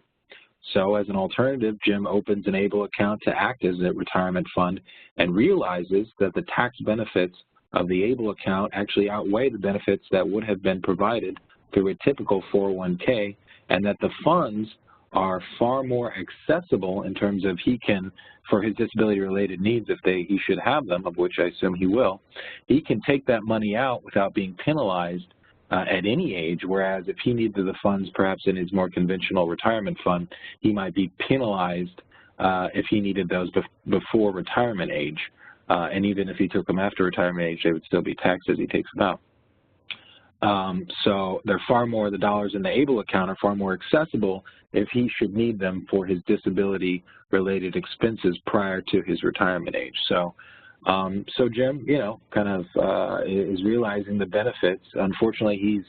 So as an alternative, Jim opens an ABLE account to act as a retirement fund and realizes that the tax benefits of the ABLE account actually outweigh the benefits that would have been provided through a typical 401k, and that the funds are far more accessible in terms of he can, for his disability-related needs, if he should have them, of which I assume he will, he can take that money out without being penalized at any age, whereas if he needed the funds perhaps in his more conventional retirement fund, he might be penalized if he needed those before retirement age. And even if he took them after retirement age, they would still be taxed as he takes them out. So they're far more, the dollars in the ABLE account are far more accessible if he should need them for his disability-related expenses prior to his retirement age. So, so Jim, you know, kind of is realizing the benefits. Unfortunately,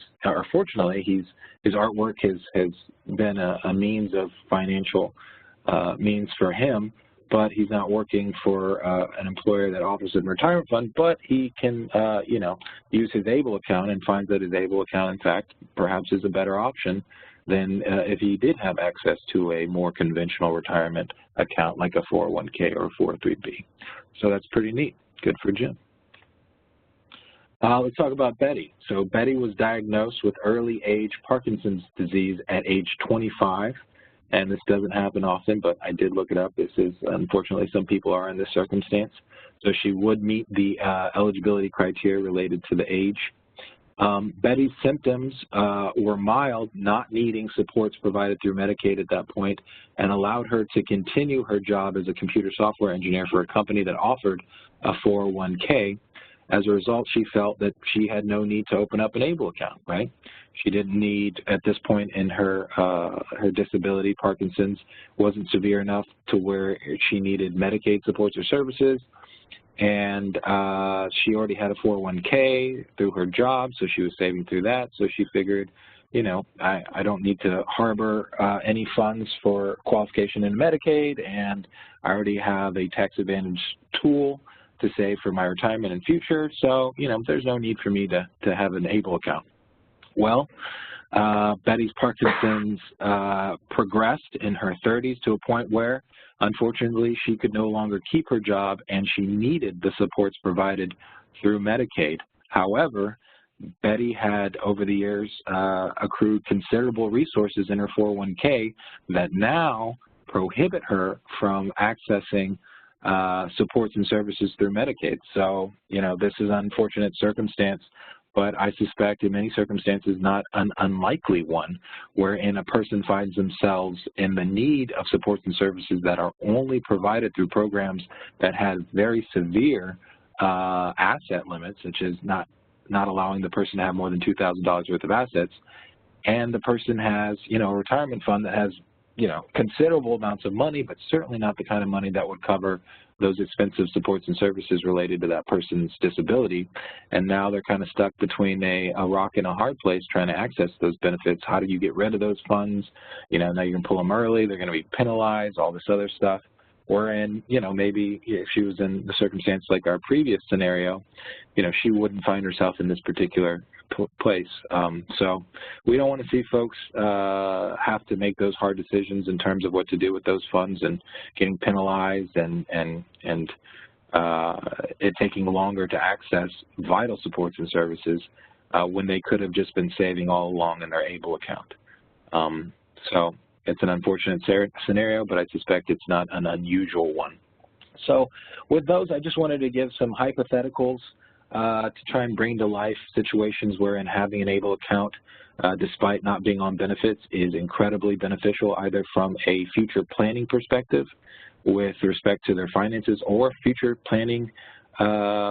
fortunately, his artwork has been a means of financial means for him, but he's not working for an employer that offers a retirement fund, but he can, you know, use his ABLE account and finds that his ABLE account, in fact, perhaps is a better option than if he did have access to a more conventional retirement account like a 401k or a 403b. So that's pretty neat. Good for Jim. Let's talk about Betty. So Betty was diagnosed with early age Parkinson's disease at age 25. And this doesn't happen often, but I did look it up. This is, unfortunately, some people are in this circumstance. So she would meet the eligibility criteria related to the age. Betty's symptoms were mild, not needing supports provided through Medicaid at that point, and allowed her to continue her job as a computer software engineer for a company that offered a 401k. As a result, she felt that she had no need to open up an ABLE account, right? She didn't need, at this point in her disability, Parkinson's wasn't severe enough to where she needed Medicaid supports or services, and she already had a 401k through her job, so she was saving through that, so she figured, you know, I don't need to harbor any funds for qualification in Medicaid, and I already have a tax advantage tool to save for my retirement and future, so, you know, there's no need for me to have an ABLE account. Well, Betty's Parkinson's progressed in her 30s to a point where, unfortunately, she could no longer keep her job and she needed the supports provided through Medicaid. However, Betty had, over the years, accrued considerable resources in her 401k that now prohibit her from accessing supports and services through Medicaid. So, you know, this is an unfortunate circumstance, but I suspect in many circumstances not an unlikely one, wherein a person finds themselves in the need of supports and services that are only provided through programs that have very severe asset limits, such as not allowing the person to have more than $2,000 worth of assets, and the person has, you know, a retirement fund that has, you know, considerable amounts of money, but certainly not the kind of money that would cover those expensive supports and services related to that person's disability. And now they're kind of stuck between a rock and a hard place trying to access those benefits. How do you get rid of those funds? You know, now you can pull them early, they're going to be penalized, all this other stuff. wherein, maybe if she was in the circumstance like our previous scenario, she wouldn't find herself in this particular place. So we don't want to see folks have to make those hard decisions in terms of what to do with those funds and getting penalized and it taking longer to access vital supports and services when they could have just been saving all along in their ABLE account. So it's an unfortunate scenario, but I suspect it's not an unusual one. So with those, I just wanted to give some hypotheticals to try and bring to life situations wherein having an ABLE account, despite not being on benefits, is incredibly beneficial, either from a future planning perspective with respect to their finances, or future planning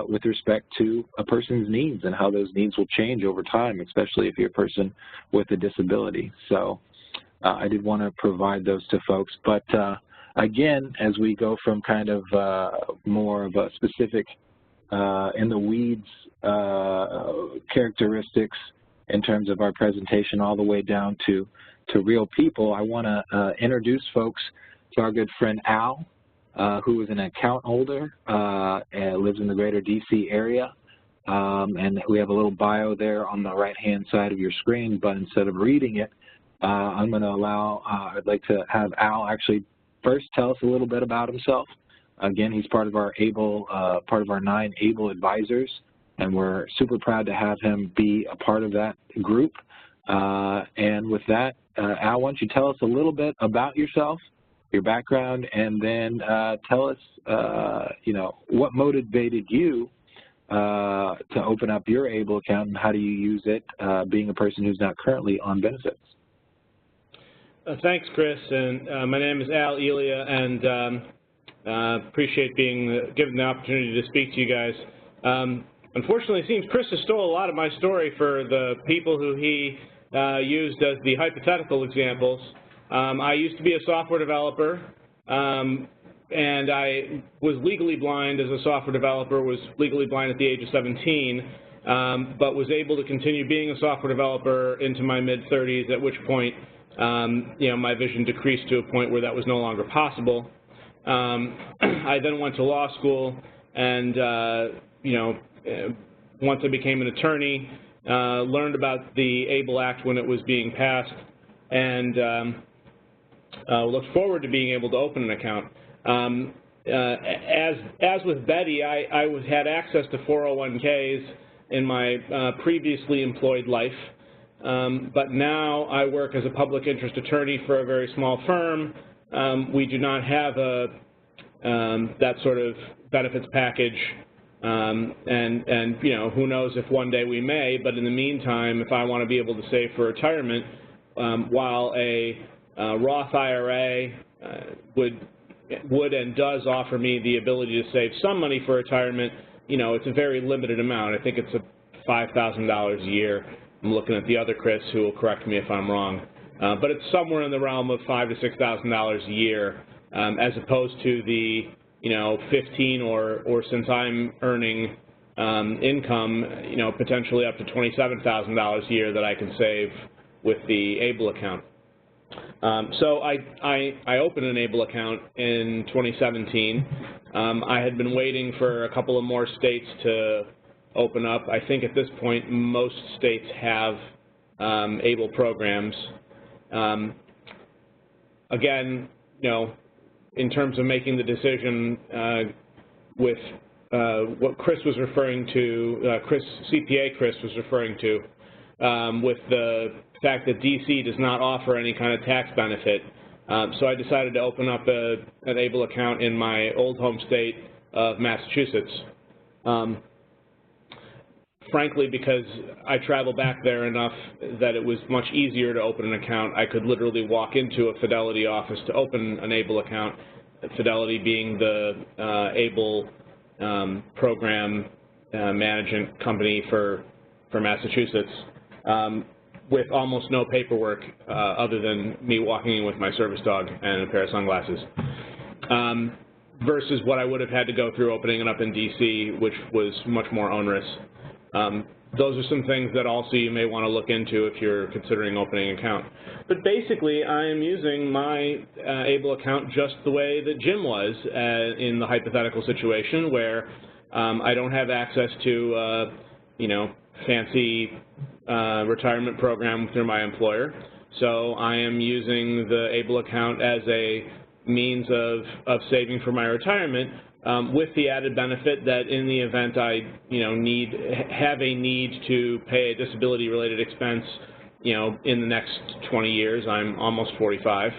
with respect to a person's needs and how those needs will change over time, especially if you're a person with a disability. So I did want to provide those to folks. But again, as we go from kind of more of a specific in the weeds characteristics in terms of our presentation all the way down to real people, I want to introduce folks to our good friend Al, who is an account holder and lives in the greater DC area. And we have a little bio there on the right-hand side of your screen, but instead of reading it, I'm going to allow, I'd like to have Al actually first tell us a little bit about himself. Again, he's part of our part of our 9 ABLE advisors, and we're super proud to have him be a part of that group. And with that, Al, why don't you tell us a little bit about yourself, your background, and then tell us, what motivated you to open up your ABLE account, and how do you use it, being a person who's not currently on benefits? Thanks, Chris, and my name is Al Elia, and appreciate being given the opportunity to speak to you guys. Unfortunately, it seems Chris has stole a lot of my story for the people who he used as the hypothetical examples. I used to be a software developer, and I was legally blind as a software developer, was legally blind at the age of 17, but was able to continue being a software developer into my mid-30s, at which point my vision decreased to a point where that was no longer possible. I then went to law school, and once I became an attorney, learned about the ABLE Act when it was being passed, and looked forward to being able to open an account. As with Betty, I had access to 401ks in my previously employed life. But now I work as a public interest attorney for a very small firm. We do not have that sort of benefits package, and who knows if one day we may, but in the meantime, if I want to be able to save for retirement, while a Roth IRA would and does offer me the ability to save some money for retirement, it's a very limited amount. I think it's $5,000 a year. I'm looking at the other Chris, who will correct me if I'm wrong. But it's somewhere in the realm of $5,000 to $6,000 a year, as opposed to the 15 or since I'm earning income, potentially up to $27,000 a year that I can save with the ABLE account. So I opened an ABLE account in 2017. I had been waiting for a couple of more states to open up. I think at this point most states have ABLE programs. Again, in terms of making the decision with what Chris was referring to, CPA Chris was referring to, with the fact that DC does not offer any kind of tax benefit. So I decided to open up an ABLE account in my old home state of Massachusetts. Frankly, because I travel back there enough that it was much easier to open an account. I could literally walk into a Fidelity office to open an ABLE account, Fidelity being the ABLE program management company for Massachusetts, with almost no paperwork other than me walking in with my service dog and a pair of sunglasses, versus what I would have had to go through opening it up in DC, which was much more onerous. Those are some things that also you may want to look into if you're considering opening an account. But basically, I am using my ABLE account just the way that Jim was in the hypothetical situation where I don't have access to, fancy retirement program through my employer. So I am using the ABLE account as a means of saving for my retirement, with the added benefit that in the event I, have a need to pay a disability-related expense, in the next 20 years, I'm almost 45,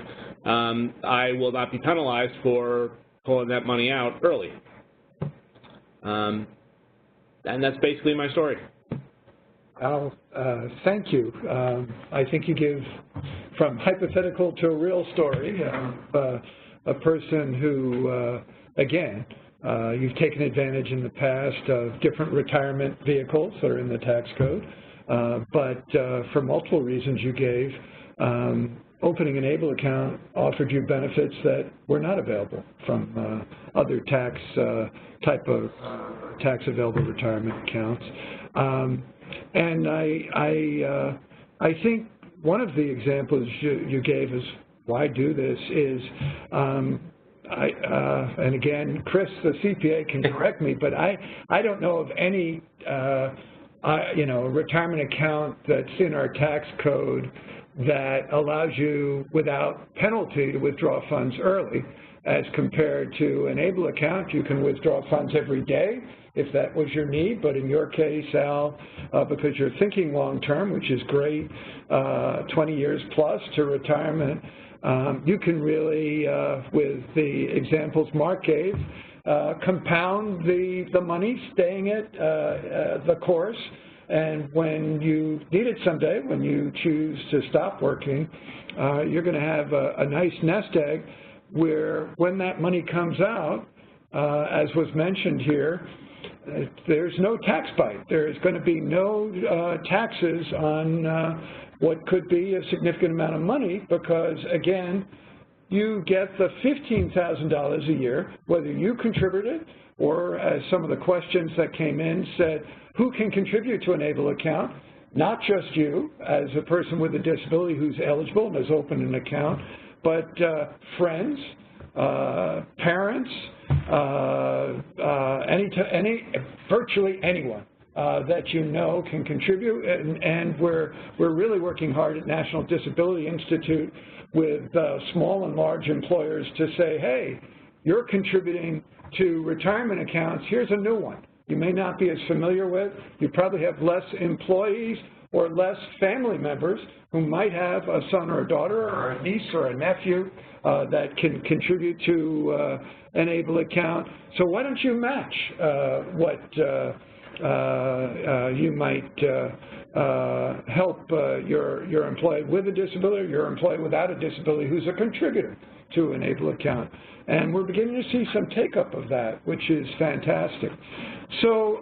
I will not be penalized for pulling that money out early. And that's basically my story. Al, thank you. I think you give from hypothetical to a real story of a person who, again, you've taken advantage in the past of different retirement vehicles that are in the tax code, but for multiple reasons you gave, opening an ABLE account offered you benefits that were not available from other tax type of tax-available retirement accounts. And I think one of the examples you gave is why do this is, and again, Chris, the CPA, can correct me, but I don't know of any, retirement account that's in our tax code that allows you without penalty to withdraw funds early, as compared to an ABLE account. You can withdraw funds every day if that was your need, but in your case, Al, because you're thinking long-term, which is great, 20 years plus to retirement, you can really, with the examples Mark gave, compound the money staying at the course, and when you need it someday, when you choose to stop working, you're going to have a nice nest egg where when that money comes out, as was mentioned here, there's no tax bite. There's going to be no taxes on what could be a significant amount of money because, again, you get the $15,000 a year, whether you contributed or, as some of the questions that came in said, who can contribute to an ABLE account? Not just you, as a person with a disability who's eligible and has opened an account, but friends, parents, virtually anyone that you know can contribute, and we're really working hard at National Disability Institute with small and large employers to say, hey, you're contributing to retirement accounts, here's a new one you may not be as familiar with. You probably have less employees or less family members who might have a son or a daughter or a niece or a nephew that can contribute to an ABLE account. So why don't you match what you might help your employee with a disability or your employee without a disability who's a contributor to an ABLE account. And we're beginning to see some take-up of that, which is fantastic. So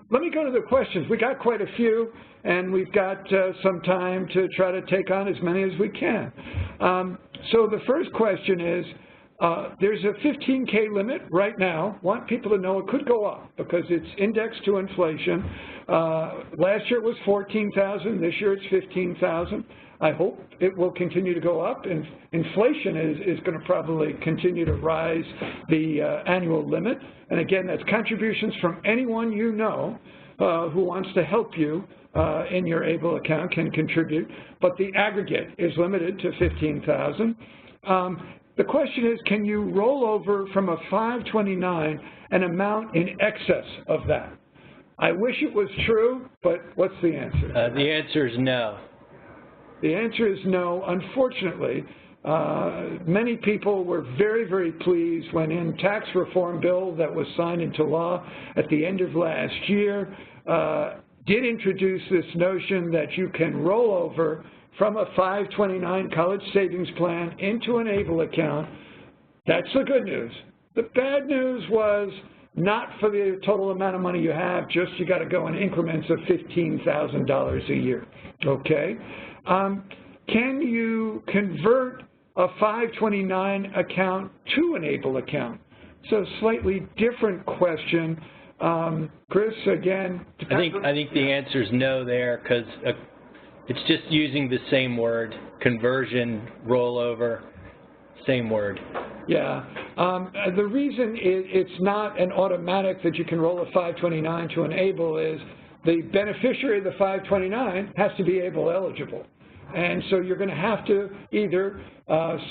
let me go to the questions. We got quite a few, and we've got some time to try to take on as many as we can. So the first question is, there's a $15K limit right now. Want people to know it could go up because it's indexed to inflation. Last year it was $14,000. This year it's $15,000. I hope it will continue to go up, and inflation is going to probably continue to rise the annual limit. And again, that's contributions from anyone you know who wants to help you in your ABLE account can contribute, but the aggregate is limited to $15,000. The question is, can you roll over from a 529 an amount in excess of that? I wish it was true, but what's the answer? The answer is no. The answer is no. Unfortunately, many people were very, very pleased when in tax reform bill that was signed into law at the end of last year did introduce this notion that you can roll over from a 529 college savings plan into an ABLE account. That's the good news. The bad news was not for the total amount of money you have, just you got to go in increments of $15,000 a year, okay? Can you convert a 529 account to an ABLE account? So slightly different question. Chris, again, I think the answer is no there, because it's just using the same word, conversion, rollover, same word. Yeah. The reason it's not an automatic that you can roll a 529 to an ABLE is the beneficiary of the 529 has to be ABLE eligible. And so you're going to have to either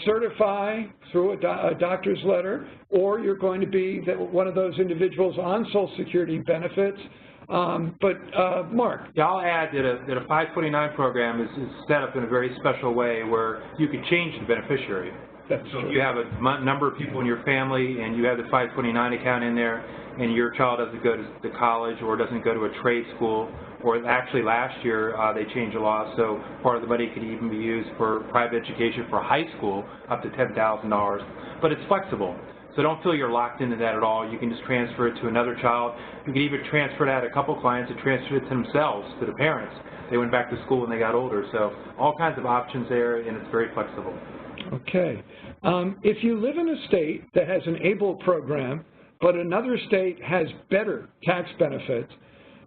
certify through a doctor's letter, or you're going to be one of those individuals on Social Security benefits. Mark. Yeah, I'll add that a 529 program is set up in a very special way where you can change the beneficiary. That's so true. If you have a number of people in your family and you have the 529 account in there and your child doesn't go to college or doesn't go to a trade school, or actually last year they changed the law so part of the money could even be used for private education for high school up to $10,000. But it's flexible. So don't feel you're locked into that at all. You can just transfer it to another child. You can even transfer it out. A couple clients that transferred it to themselves, to the parents. They went back to school when they got older. So all kinds of options there, and it's very flexible. Okay. If you live in a state that has an ABLE program, but another state has better tax benefits,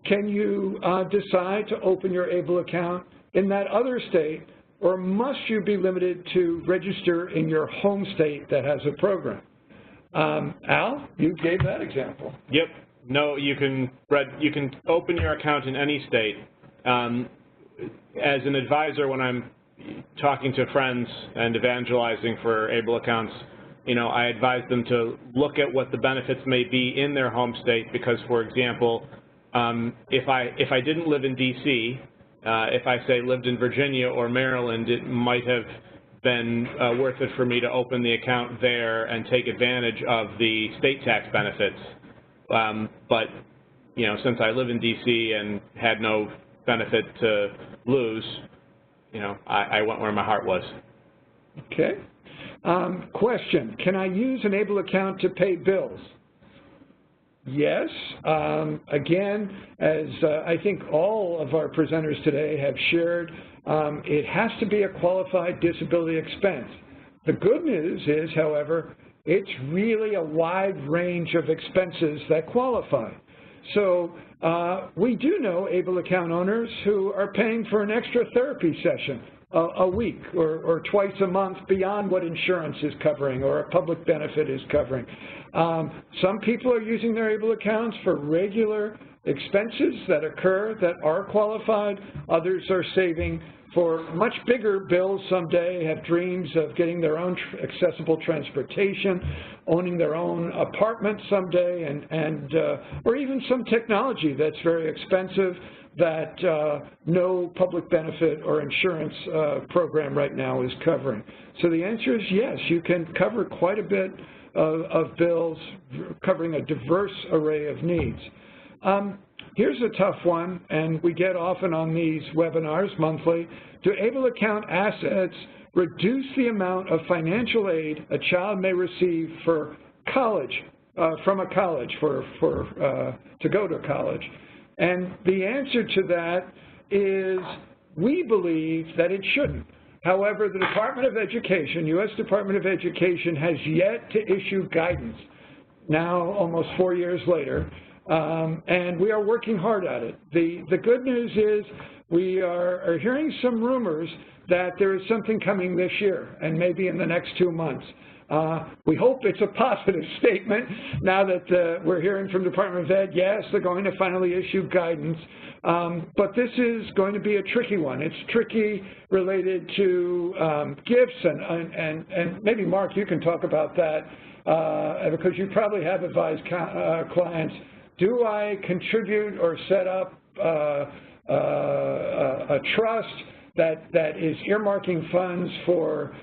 can you decide to open your ABLE account in that other state, or must you be limited to register in your home state that has a program? Al, you gave that example. Yep. No, you can open your account in any state. As an advisor, when I'm talking to friends and evangelizing for ABLE accounts, I advise them to look at what the benefits may be in their home state, because, for example, if I didn't live in D.C., if I, say, lived in Virginia or Maryland, it might have been worth it for me to open the account there and take advantage of the state tax benefits. But, since I live in D.C. and had no benefit to lose, I went where my heart was. Okay. Question, can I use an ABLE account to pay bills? Yes. Again, as I think all of our presenters today have shared, it has to be a qualified disability expense. The good news is, however, it's really a wide range of expenses that qualify. So we do know ABLE account owners who are paying for an extra therapy session a week or twice a month beyond what insurance is covering or a public benefit is covering. Some people are using their ABLE accounts for regular expenses that occur that are qualified. Others are saving for much bigger bills someday, have dreams of getting their own accessible transportation, owning their own apartment someday, or even some technology that's very expensive that no public benefit or insurance program right now is covering. So the answer is yes, you can cover quite a bit of bills covering a diverse array of needs. Here's a tough one, and we get often on these webinars monthly. Do ABLE account assets reduce the amount of financial aid a child may receive for college, from a college, to go to college? And the answer to that is we believe that it shouldn't. However, the Department of Education, U.S. Department of Education, has yet to issue guidance, now almost 4 years later, and we are working hard at it. The good news is we are hearing some rumors that there is something coming this year and maybe in the next 2 months. We hope it's a positive statement now that we're hearing from the Department of Ed, yes, they're going to finally issue guidance. But this is going to be a tricky one. It's tricky related to gifts, and maybe, Mark, you can talk about that because you probably have advised clients. Do I contribute or set up a trust that is earmarking funds for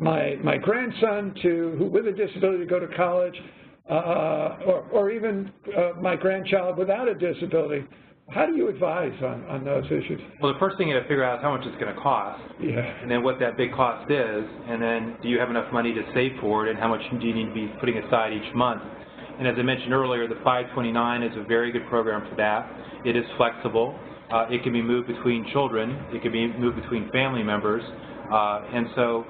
my grandson with a disability to go to college, or even my grandchild without a disability? How do you advise on those issues? Well, the first thing you have to figure out is how much it's going to cost, and then what that big cost is, and then do you have enough money to save for it, and how much do you need to be putting aside each month? And as I mentioned earlier, the 529 is a very good program for that. It is flexible. It can be moved between children. It can be moved between family members. And so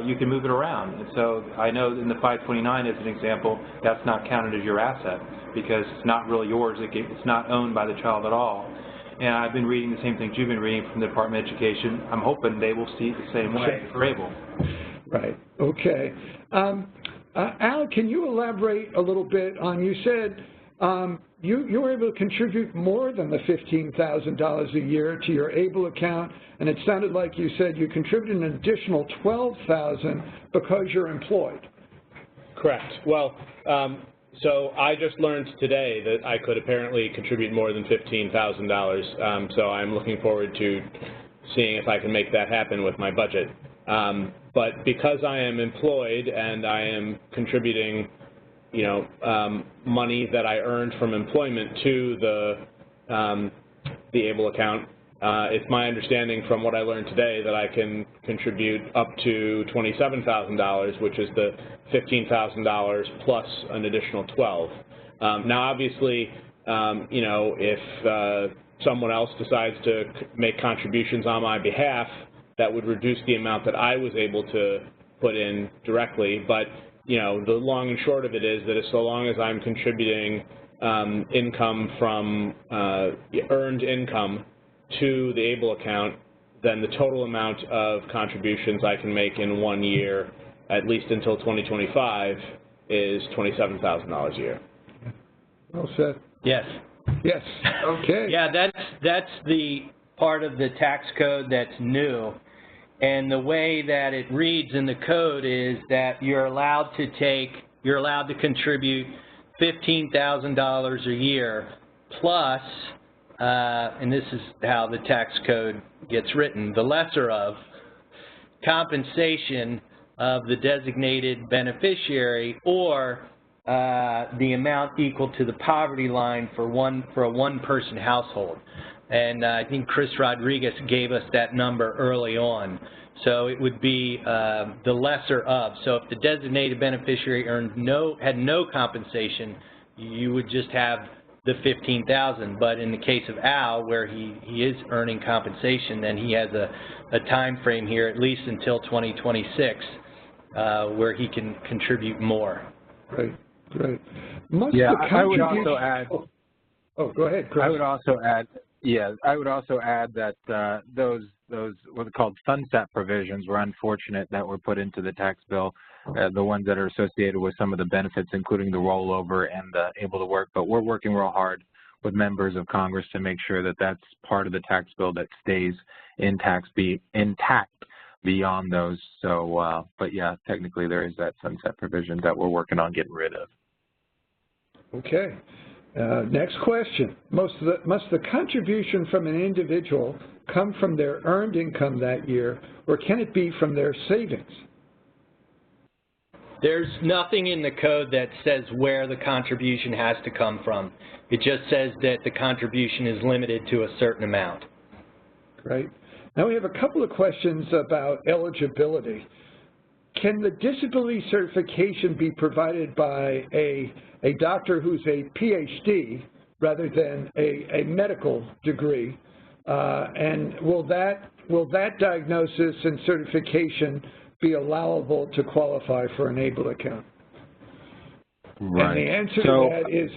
you can move it around. And so I know in the 529, as an example, that's not counted as your asset because it's not really yours. It's not owned by the child at all. And I've been reading the same things you've been reading from the Department of Education. I'm hoping they will see it the same way if we're able. Right. Okay. Al, can you elaborate a little bit on, you said you were able to contribute more than the $15,000 a year to your ABLE account, and it sounded like you said you contributed an additional $12,000 because you're employed. Correct. Well, so I just learned today that I could apparently contribute more than $15,000, so I'm looking forward to seeing if I can make that happen with my budget. But because I am employed and I am contributing, you know, money that I earned from employment to the ABLE account, it's my understanding from what I learned today that I can contribute up to $27,000, which is the $15,000 plus an additional $12,000. Now, obviously, you know, if someone else decides to make contributions on my behalf, that would reduce the amount that I was able to put in directly. But, you know, the long and short of it is that so long as I'm contributing income from earned income to the ABLE account, then the total amount of contributions I can make in 1 year, at least until 2025, is $27,000 a year. Well said. Yes. Yes. Okay. Yeah, that's the part of the tax code that's new. And the way that it reads in the code is that you're allowed to contribute $15,000 a year plus, and this is how the tax code gets written, the lesser of compensation of the designated beneficiary, or the amount equal to the poverty line for a one-person household. And I think Chris Rodriguez gave us that number early on. So it would be the lesser of. So if the designated beneficiary had no compensation, you would just have the $15,000. But in the case of Al, where he is earning compensation, then he has a time frame here, at least until 2026, where he can contribute more. Right. Right. I would also add. Oh, go ahead, Chris. I would also add. Yeah, I would also add that those what are called sunset provisions were unfortunate that were put into the tax bill, the ones that are associated with some of the benefits, including the rollover and the able to work. But we're working real hard with members of Congress to make sure that that's part of the tax bill that stays intact beyond those. So, but yeah, technically there is that sunset provision that we're working on getting rid of. Okay. Next question. Must the contribution from an individual come from their earned income that year, or can it be from their savings? There's nothing in the code that says where the contribution has to come from. It just says that the contribution is limited to a certain amount. Great. Now we have a couple of questions about eligibility. Can the disability certification be provided by a doctor who's a PhD rather than a medical degree? And will that diagnosis and certification be allowable to qualify for an ABLE account? Right. And the answer to that is,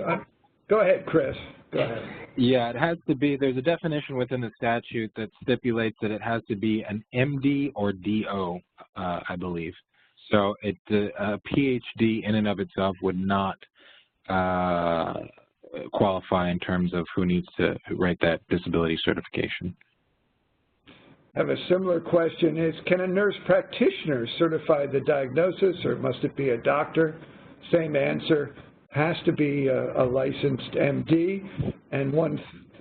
go ahead, Chris. Go ahead. Yeah, it has to be, there's a definition within the statute that stipulates that it has to be an MD or DO, I believe. So a PhD in and of itself would not qualify in terms of who needs to write that disability certification. I have a similar question is, can a nurse practitioner certify the diagnosis, or must it be a doctor? Same answer, has to be a licensed MD. And one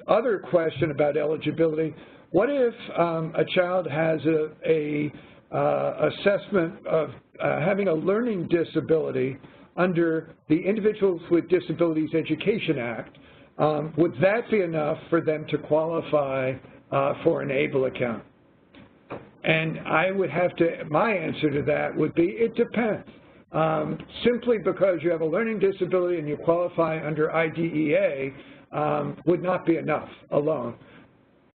other question about eligibility, what if a child has a assessment of having a learning disability under the Individuals with Disabilities Education Act? Would that be enough for them to qualify for an ABLE account? And I would have to, my answer to that would be, it depends. Simply because you have a learning disability and you qualify under IDEA would not be enough alone.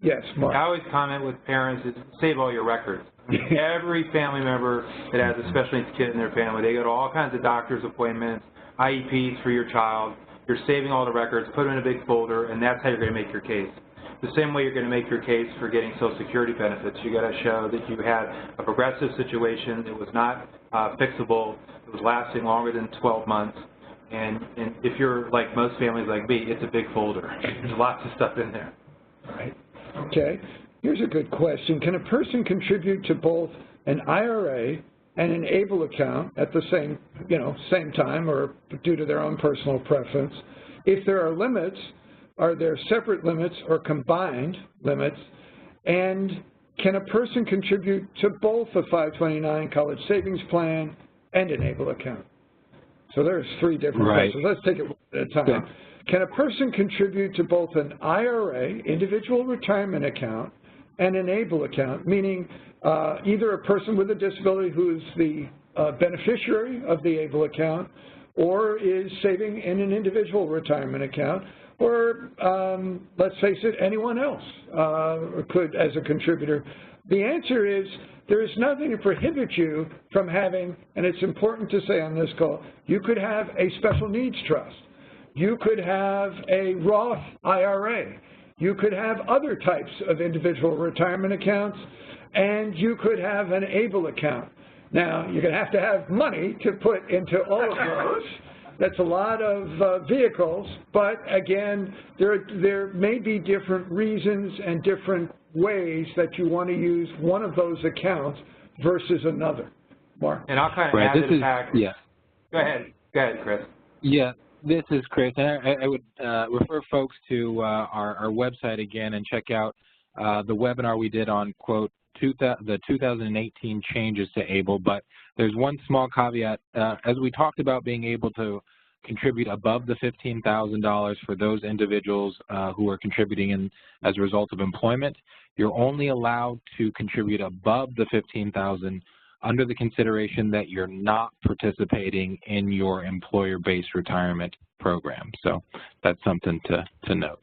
Yes, Mark. I always comment with parents is save all your records. Every family member that has a special needs kid in their family, they go to all kinds of doctor's appointments, IEPs for your child. you're saving all the records, put them in a big folder, and that's how you're going to make your case. The same way you're going to make your case for getting Social Security benefits. You got to show that you had a progressive situation, it was not fixable, it was lasting longer than 12 months, and if you're like most families like me, it's a big folder. There's lots of stuff in there. Right. Okay. Here's a good question. Can a person contribute to both an IRA and an ABLE account at the same time or due to their own personal preference? If there are limits, are there separate limits or combined limits? And can a person contribute to both a 529 college savings plan and an ABLE account? So there's three different questions. Let's take it one at a time. Yeah. Can a person contribute to both an IRA, individual retirement account, and an ABLE account, meaning either a person with a disability who is the beneficiary of the ABLE account or is saving in an individual retirement account, or let's face it, anyone else could as a contributor? The answer is there is nothing to prohibit you from having, and it's important to say on this call, you could have a special needs trust. You could have a Roth IRA. You could have other types of individual retirement accounts, and you could have an ABLE account. Now, you're going to have money to put into all of those. That's a lot of vehicles, but again, there may be different reasons and different ways that you want to use one of those accounts versus another. Mark? And I'll kind of add to the fact. Yeah. Go ahead, Chris. Yeah. This is Chris, and I would refer folks to our website again and check out the webinar we did on, quote, the 2018 changes to ABLE, but there's one small caveat. As we talked about being able to contribute above the $15,000 for those individuals who are contributing as a result of employment, you're only allowed to contribute above the $15,000 under the consideration that you're not participating in your employer-based retirement program. So that's something to note.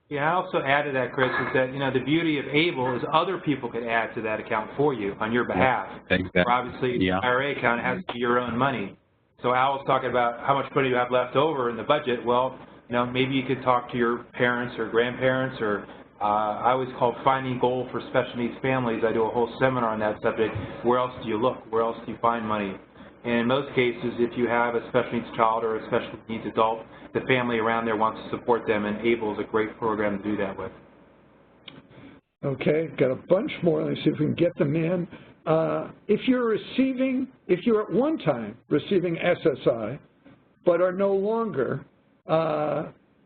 Yeah, I also add to that, Chris, is that, the beauty of ABLE is other people can add to that account for you on your behalf. Yeah, exactly. Where obviously, the IRA account has to be your own money. So Al was talking about how much money you have left over in the budget. Well, maybe you could talk to your parents or grandparents, or I always call finding gold for special needs families. I do a whole seminar on that subject. Where else do you look? Where else do you find money? And in most cases, if you have a special needs child or a special needs adult, the family around there wants to support them, and ABLE is a great program to do that with. Okay, got a bunch more. Let's see if we can get them in. If you're at one time receiving SSI, but are no longer,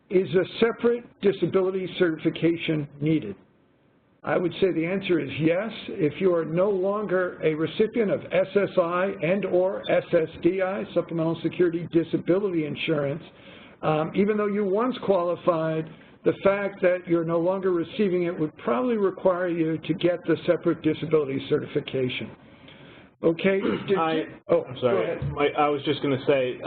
is a separate disability certification needed? I would say the answer is yes. If you are no longer a recipient of SSI and or SSDI, Supplemental Security Disability Insurance, even though you once qualified, the fact that you're no longer receiving it would probably require you to get the separate disability certification. Okay. I'm sorry. I was just going to say,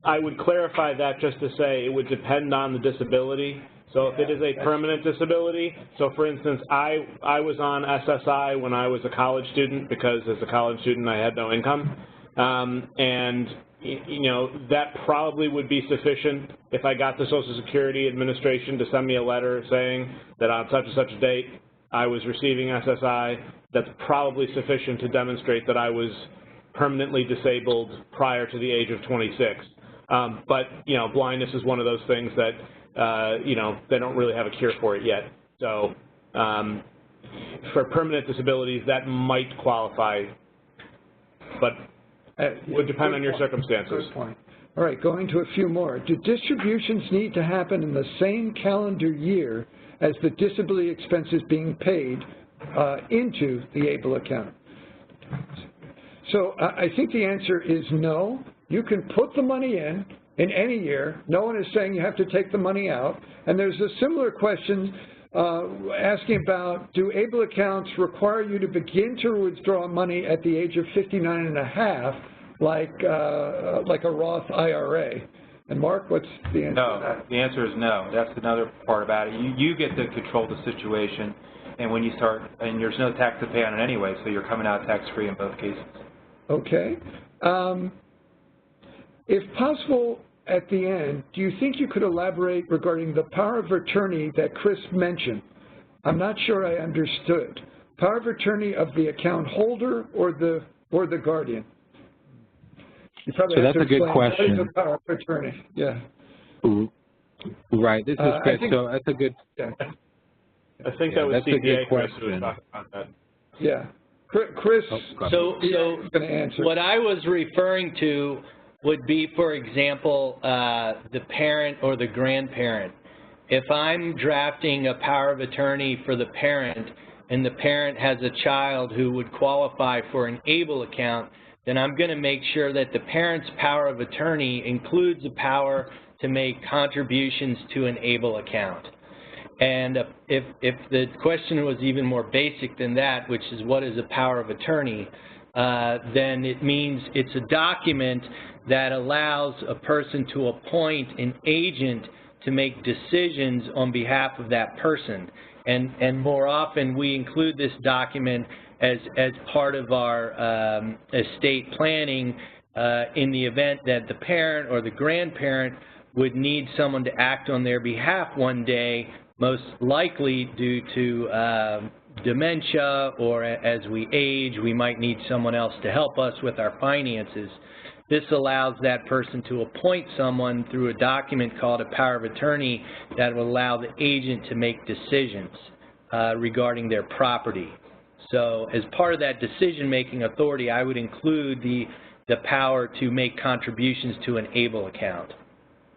I would clarify that just to say it would depend on the disability. So if it is a permanent disability, so for instance, I was on SSI when I was a college student because as a college student I had no income, and that probably would be sufficient if I got the Social Security Administration to send me a letter saying that on such and such a date I was receiving SSI. That's probably sufficient to demonstrate that I was permanently disabled prior to the age of 26. But blindness is one of those things that they don't really have a cure for it yet. So for permanent disabilities, that might qualify, but it would depend on your circumstances. Good point. All right, going to a few more. Do distributions need to happen in the same calendar year as the disability expenses being paid into the ABLE account? So I think the answer is no. You can put the money in any year. No one is saying you have to take the money out. And there's a similar question asking about, do ABLE accounts require you to begin to withdraw money at the age of 59 and a half, like a Roth IRA? And Mark, what's the answer to that? The answer is no. That's another part about it. You get to control the situation, and when you start, and there's no tax to pay on it anyway, so you're coming out tax-free in both cases. Okay. If possible, at the end, do you think you could elaborate regarding the power of attorney that Chris mentioned? I'm not sure I understood. Power of attorney of the account holder or the guardian? You probably so have that's to a good explain question. what is the power of attorney? Yeah. Right. This is Chris. So that's a good. Yeah. I think that was CPA Chris who was talking about that. Yeah. Chris, So going to answer. what I was referring to would be, for example, the parent or the grandparent. If I'm drafting a power of attorney for the parent and the parent has a child who would qualify for an ABLE account, then I'm going to make sure that the parent's power of attorney includes the power to make contributions to an ABLE account. And if the question was even more basic than that, which is what is a power of attorney, then it means it's a document that allows a person to appoint an agent to make decisions on behalf of that person. And more often we include this document as part of our estate planning in the event that the parent or the grandparent would need someone to act on their behalf one day, most likely due to dementia, or as we age, we might need someone else to help us with our finances. This allows that person to appoint someone through a document called a power of attorney that will allow the agent to make decisions regarding their property. So as part of that decision-making authority, I would include the power to make contributions to an ABLE account.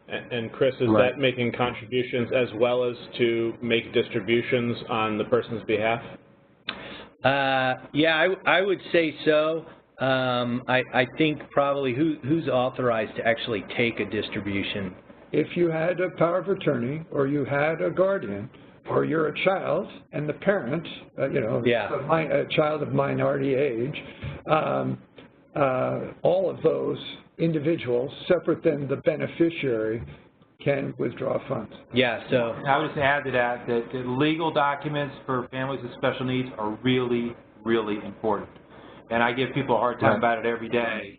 And Chris, is that making contributions as well as to make distributions on the person's behalf? Yeah, I would say so. I think probably who's authorized to actually take a distribution? If you had a power of attorney or you had a guardian or you're a child and the parent, a child of minority age, all of those individuals, separate than the beneficiary, can withdraw funds. Yeah, so I would just add to that the legal documents for families with special needs are really, really important. And I give people a hard time about it every day.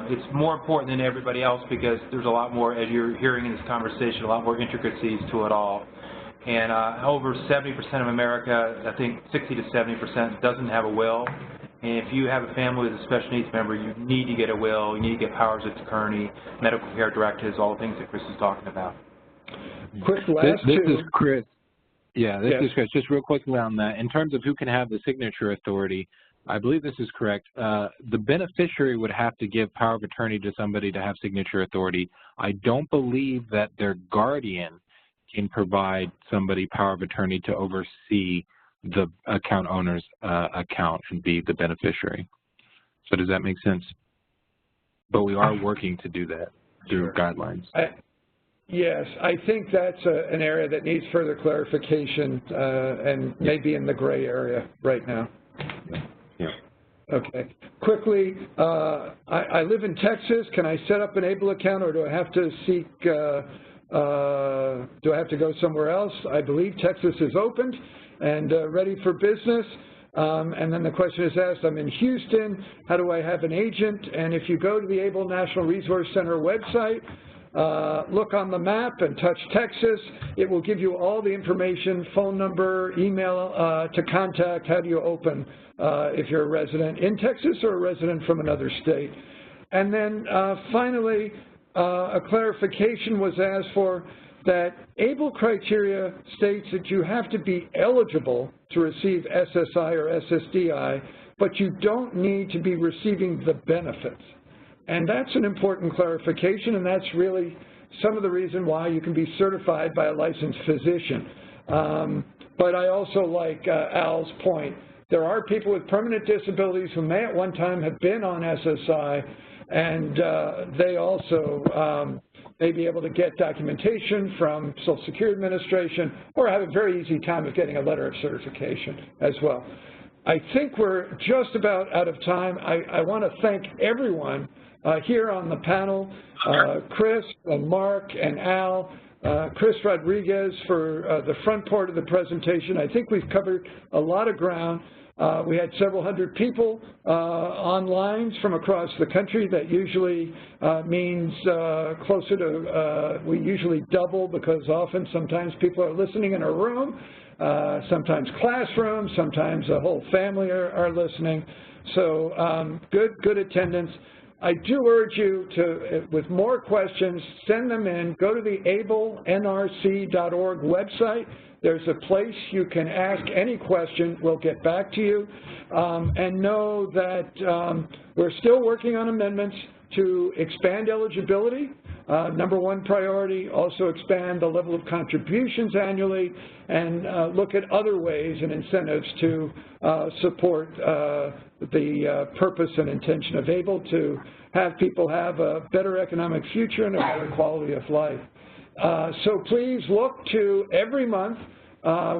It's more important than everybody else because there's a lot more, as you're hearing in this conversation, a lot more intricacies to it all. And over 70% of America, I think 60 to 70%, doesn't have a will. And if you have a family with a special needs member, you need to get a will, you need to get powers of attorney, medical care directives, all the things that Chris is talking about. Quick this is Chris. Yeah, this is Chris. Just real quickly on that. In terms of who can have the signature authority, I believe this is correct. The beneficiary would have to give power of attorney to somebody to have signature authority. I don't believe that their guardian can provide somebody power of attorney to oversee the account owner's account and be the beneficiary. So does that make sense? But we are working to do that through guidelines. Yes, I think that's an area that needs further clarification and maybe in the gray area right now. Yeah. Okay. Quickly, I live in Texas. Can I set up an ABLE account, or do I have to seek, do I have to go somewhere else? I believe Texas is opened and ready for business. And then the question is asked, I'm in Houston, how do I have an agent? And if you go to the ABLE National Resource Center website, look on the map and touch Texas, it will give you all the information, phone number, email to contact, how do you open if you're a resident in Texas or a resident from another state. And then finally, a clarification was asked for that ABLE criteria states that you have to be eligible to receive SSI or SSDI, but you don't need to be receiving the benefits. And that's an important clarification, and that's really some of the reason why you can be certified by a licensed physician. But I also like Al's point. There are people with permanent disabilities who may at one time have been on SSI, and they also may be able to get documentation from Social Security Administration or have a very easy time of getting a letter of certification as well. I think we're just about out of time. I want to thank everyone here on the panel, Chris and Mark and Al. Chris Rodriguez for the front part of the presentation. I think we've covered a lot of ground. We had several hundred people on lines from across the country. That usually means closer to, we usually double, because sometimes people are listening in a room, sometimes classrooms, sometimes a whole family are listening. So good attendance. I do urge you to, with more questions, send them in. Go to the ablenrc.org website. There's a place you can ask any question. We'll get back to you. And know that we're still working on amendments to expand eligibility. Number one priority, also expand the level of contributions annually, and look at other ways and incentives to support the purpose and intention of ABLE to have people have a better economic future and a better quality of life. So please look to every month.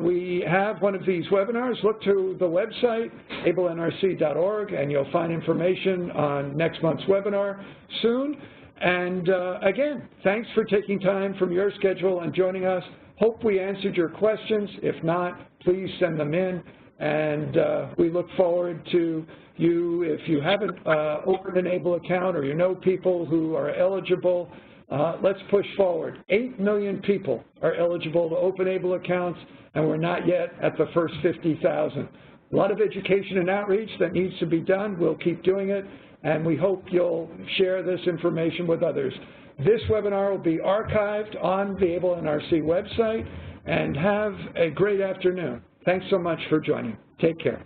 We have one of these webinars. Look to the website, ablenrc.org, and you'll find information on next month's webinar soon. And again, thanks for taking time from your schedule and joining us. Hope we answered your questions. If not, please send them in. And we look forward to you. If you haven't opened an ABLE account, or you know people who are eligible, let's push forward. 8 million people are eligible to open ABLE accounts, and we're not yet at the first 50,000. A lot of education and outreach that needs to be done. We'll keep doing it, and we hope you'll share this information with others. This webinar will be archived on the ABLE NRC website, and have a great afternoon. Thanks so much for joining. Take care.